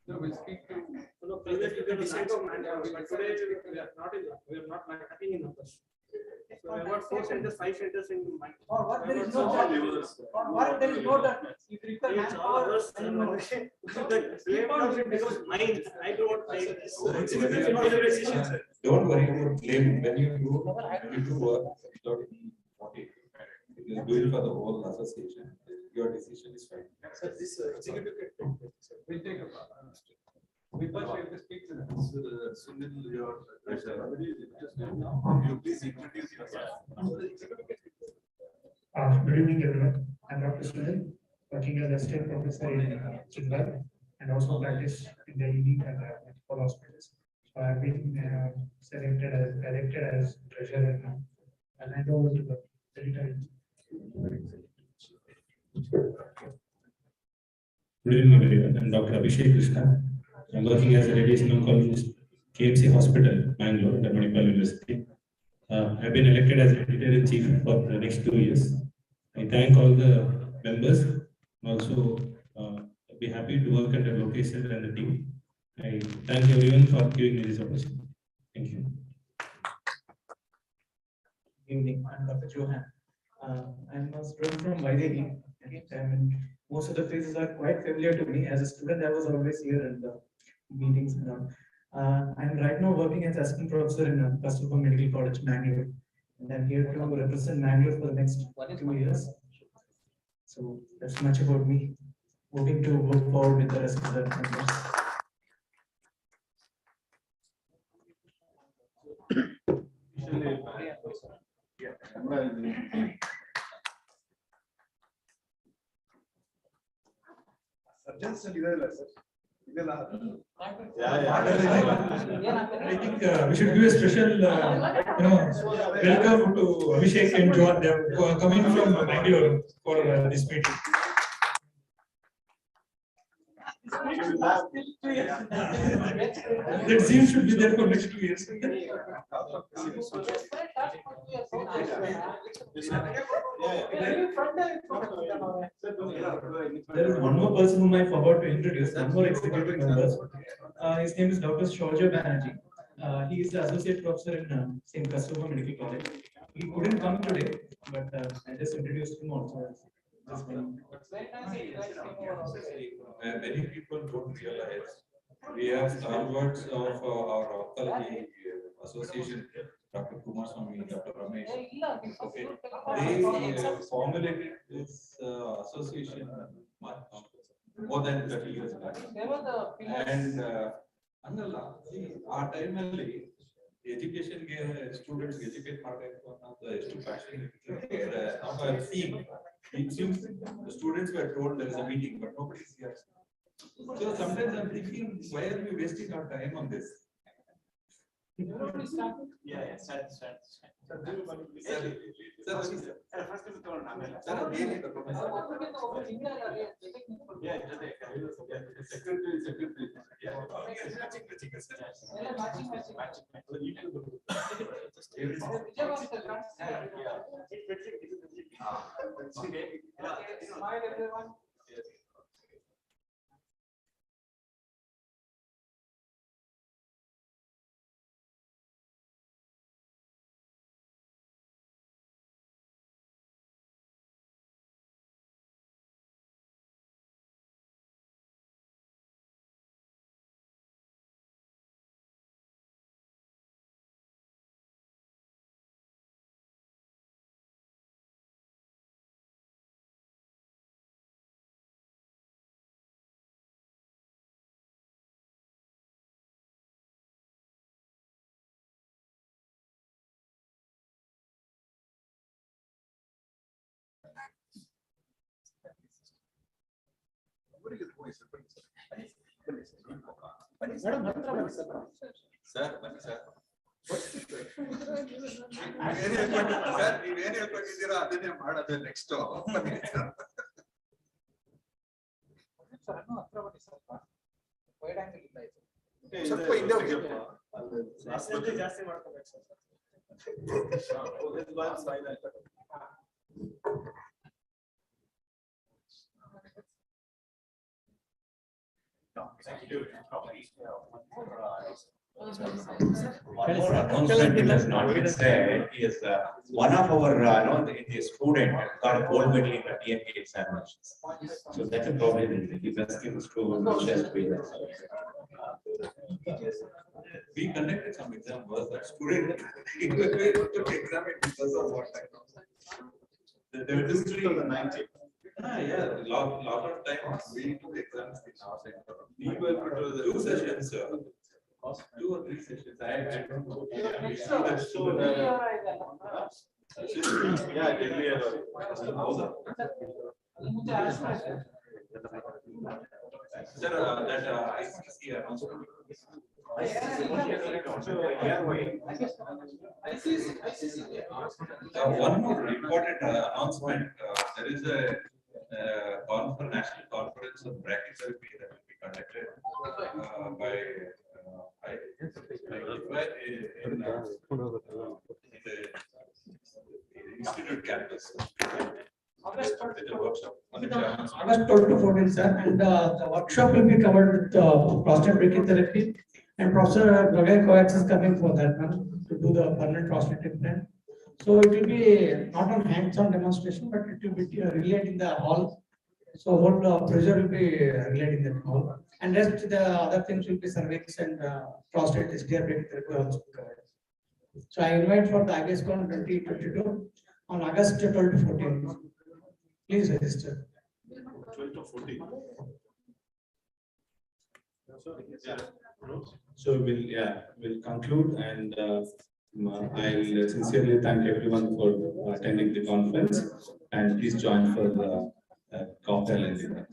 No, we speak to. No, previously we decide on mandate, but today we are not in. We are not having in numbers. So we have got 4 centers, 5 centers in mind. Or what there is no. Or what there is no that. If you require manpower, it becomes mine. I don't want to take this. Don't worry about blame when you do work without any motive. You do it for the whole association. Your decision is fine. So this executive will take a. We first have to speak to them. Sunil, your now. You please introduce yourself. Good evening, everyone. I'm Dr. Sunil, working as assistant professor in Chindwal and also practice in the ED and medical hospitals. So I've been elected as treasurer now. I'll hand over to the secretary. Good evening, everyone. I'm Dr. Abhishek Krishna. I'm working as a radiation oncologist, KMC Hospital, Bangalore, at Manipal University. I've been elected as editor-in-chief for the next 2 years. I thank all the members. Also, I'll be happy to work under Lokesh and the team. I thank everyone for giving me this opportunity. Thank you. Good evening, I'm Dr. Johan. I'm a student from Vaidhi. Most of the faces are quite familiar to me. As a student, I was always here in the meetings and all. I'm right now working as assistant professor in Kasturba Medical College, Bangalore. And I'm here to represent Bangalore for the next 2 years. So that's much about me. Hoping to work forward with the rest of the members. I think we should do a special welcome to Abhishek and Johan. They are coming from Bangalore for this meeting. That scene should be there for next 2 years. There is one more person whom I forgot to introduce, one more executive member. His name is Dr. Shaurya Banerjee. He is the associate professor in St. Kasturba Medical College. He couldn't come today, but I just introduced him also. Many people don't realize we have stalwarts of our oncology association, Dr. Kumaraswamy, Dr. Ramesh. Okay. They formulated this association more than 30 years back. And our time only education students educate ಎಷ್ಟು passionate. Now I am seeing it seems the students were told there is a meeting, but nobody is here. So sometimes I'm thinking, why are we wasting our time on this? Smile everyone. Sir, next ಸ್ವಲ್ಪ ಹಿಂದೆ ಜಾಸ್ತಿ ಮಾಡ್ಕೋಬೇಕು sir. One more announcement which has not been said is one of our the student got a gold medal in the TNP examinations. So that's a problem. The best thing is to just be there. We conducted some exam was that student took exam because of what I know. There were 2-3 yeah, lot of time we took exams in our center. We were put to the 2 sessions. 2 or 3 sessions. I don't know. Yeah, Delhi Aroi. Sir, that ICC announcement. One more important announcement. There is a national conference of brachytherapy that will be conducted by Institute campus. August 12 to 14, sir, and the workshop will be covered with prostate brachytherapy, and Professor Ragai Coax is coming for that one to do the permanent prostate implant. So it will be not on hands-on demonstration, but it will be relayed in the hall. So whole pressure will be relayed in the hall, and rest the other things will be cervix and prostate SDR brachytherapy also covered. So I invite for the AGESCON 2022 on August 12 to 14. Please register. 12 to 14. So we'll conclude, and I'll sincerely thank everyone for attending the conference, and please join for the cocktail and dinner.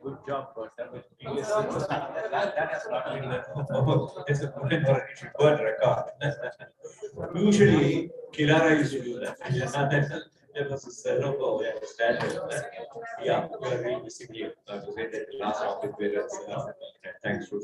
Good job, that has not been disappointed for any world record. Usually, Kilara used to do that. There was a Sernopo standard. Yeah, we are really missing you. To say that the last topic where thanks to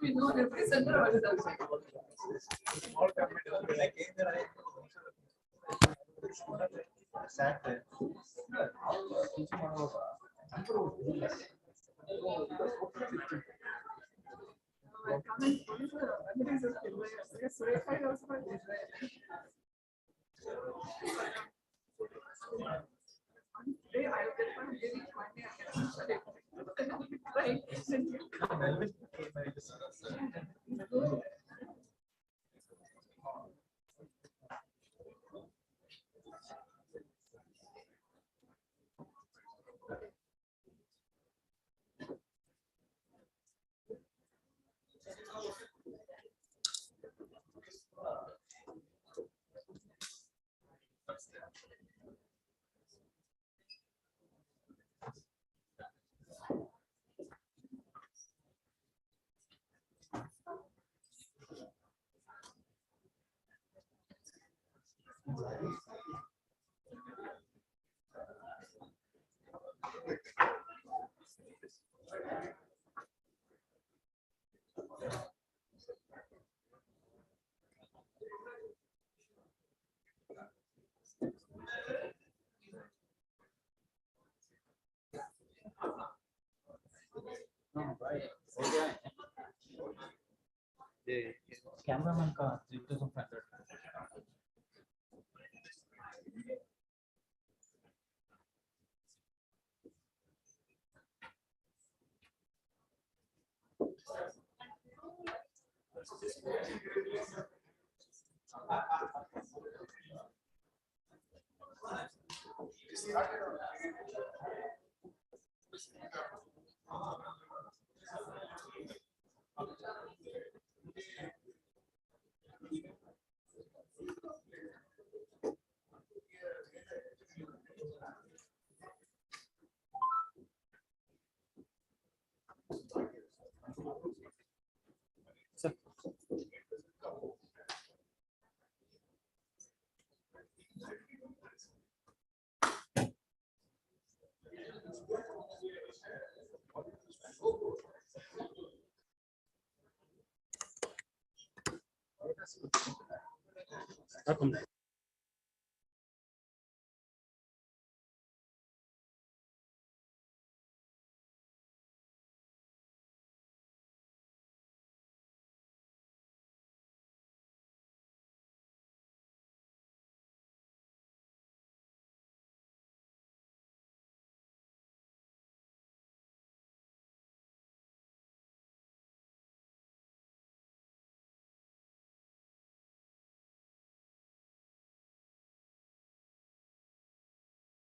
We know every center was cameraman का 3500 Welcome.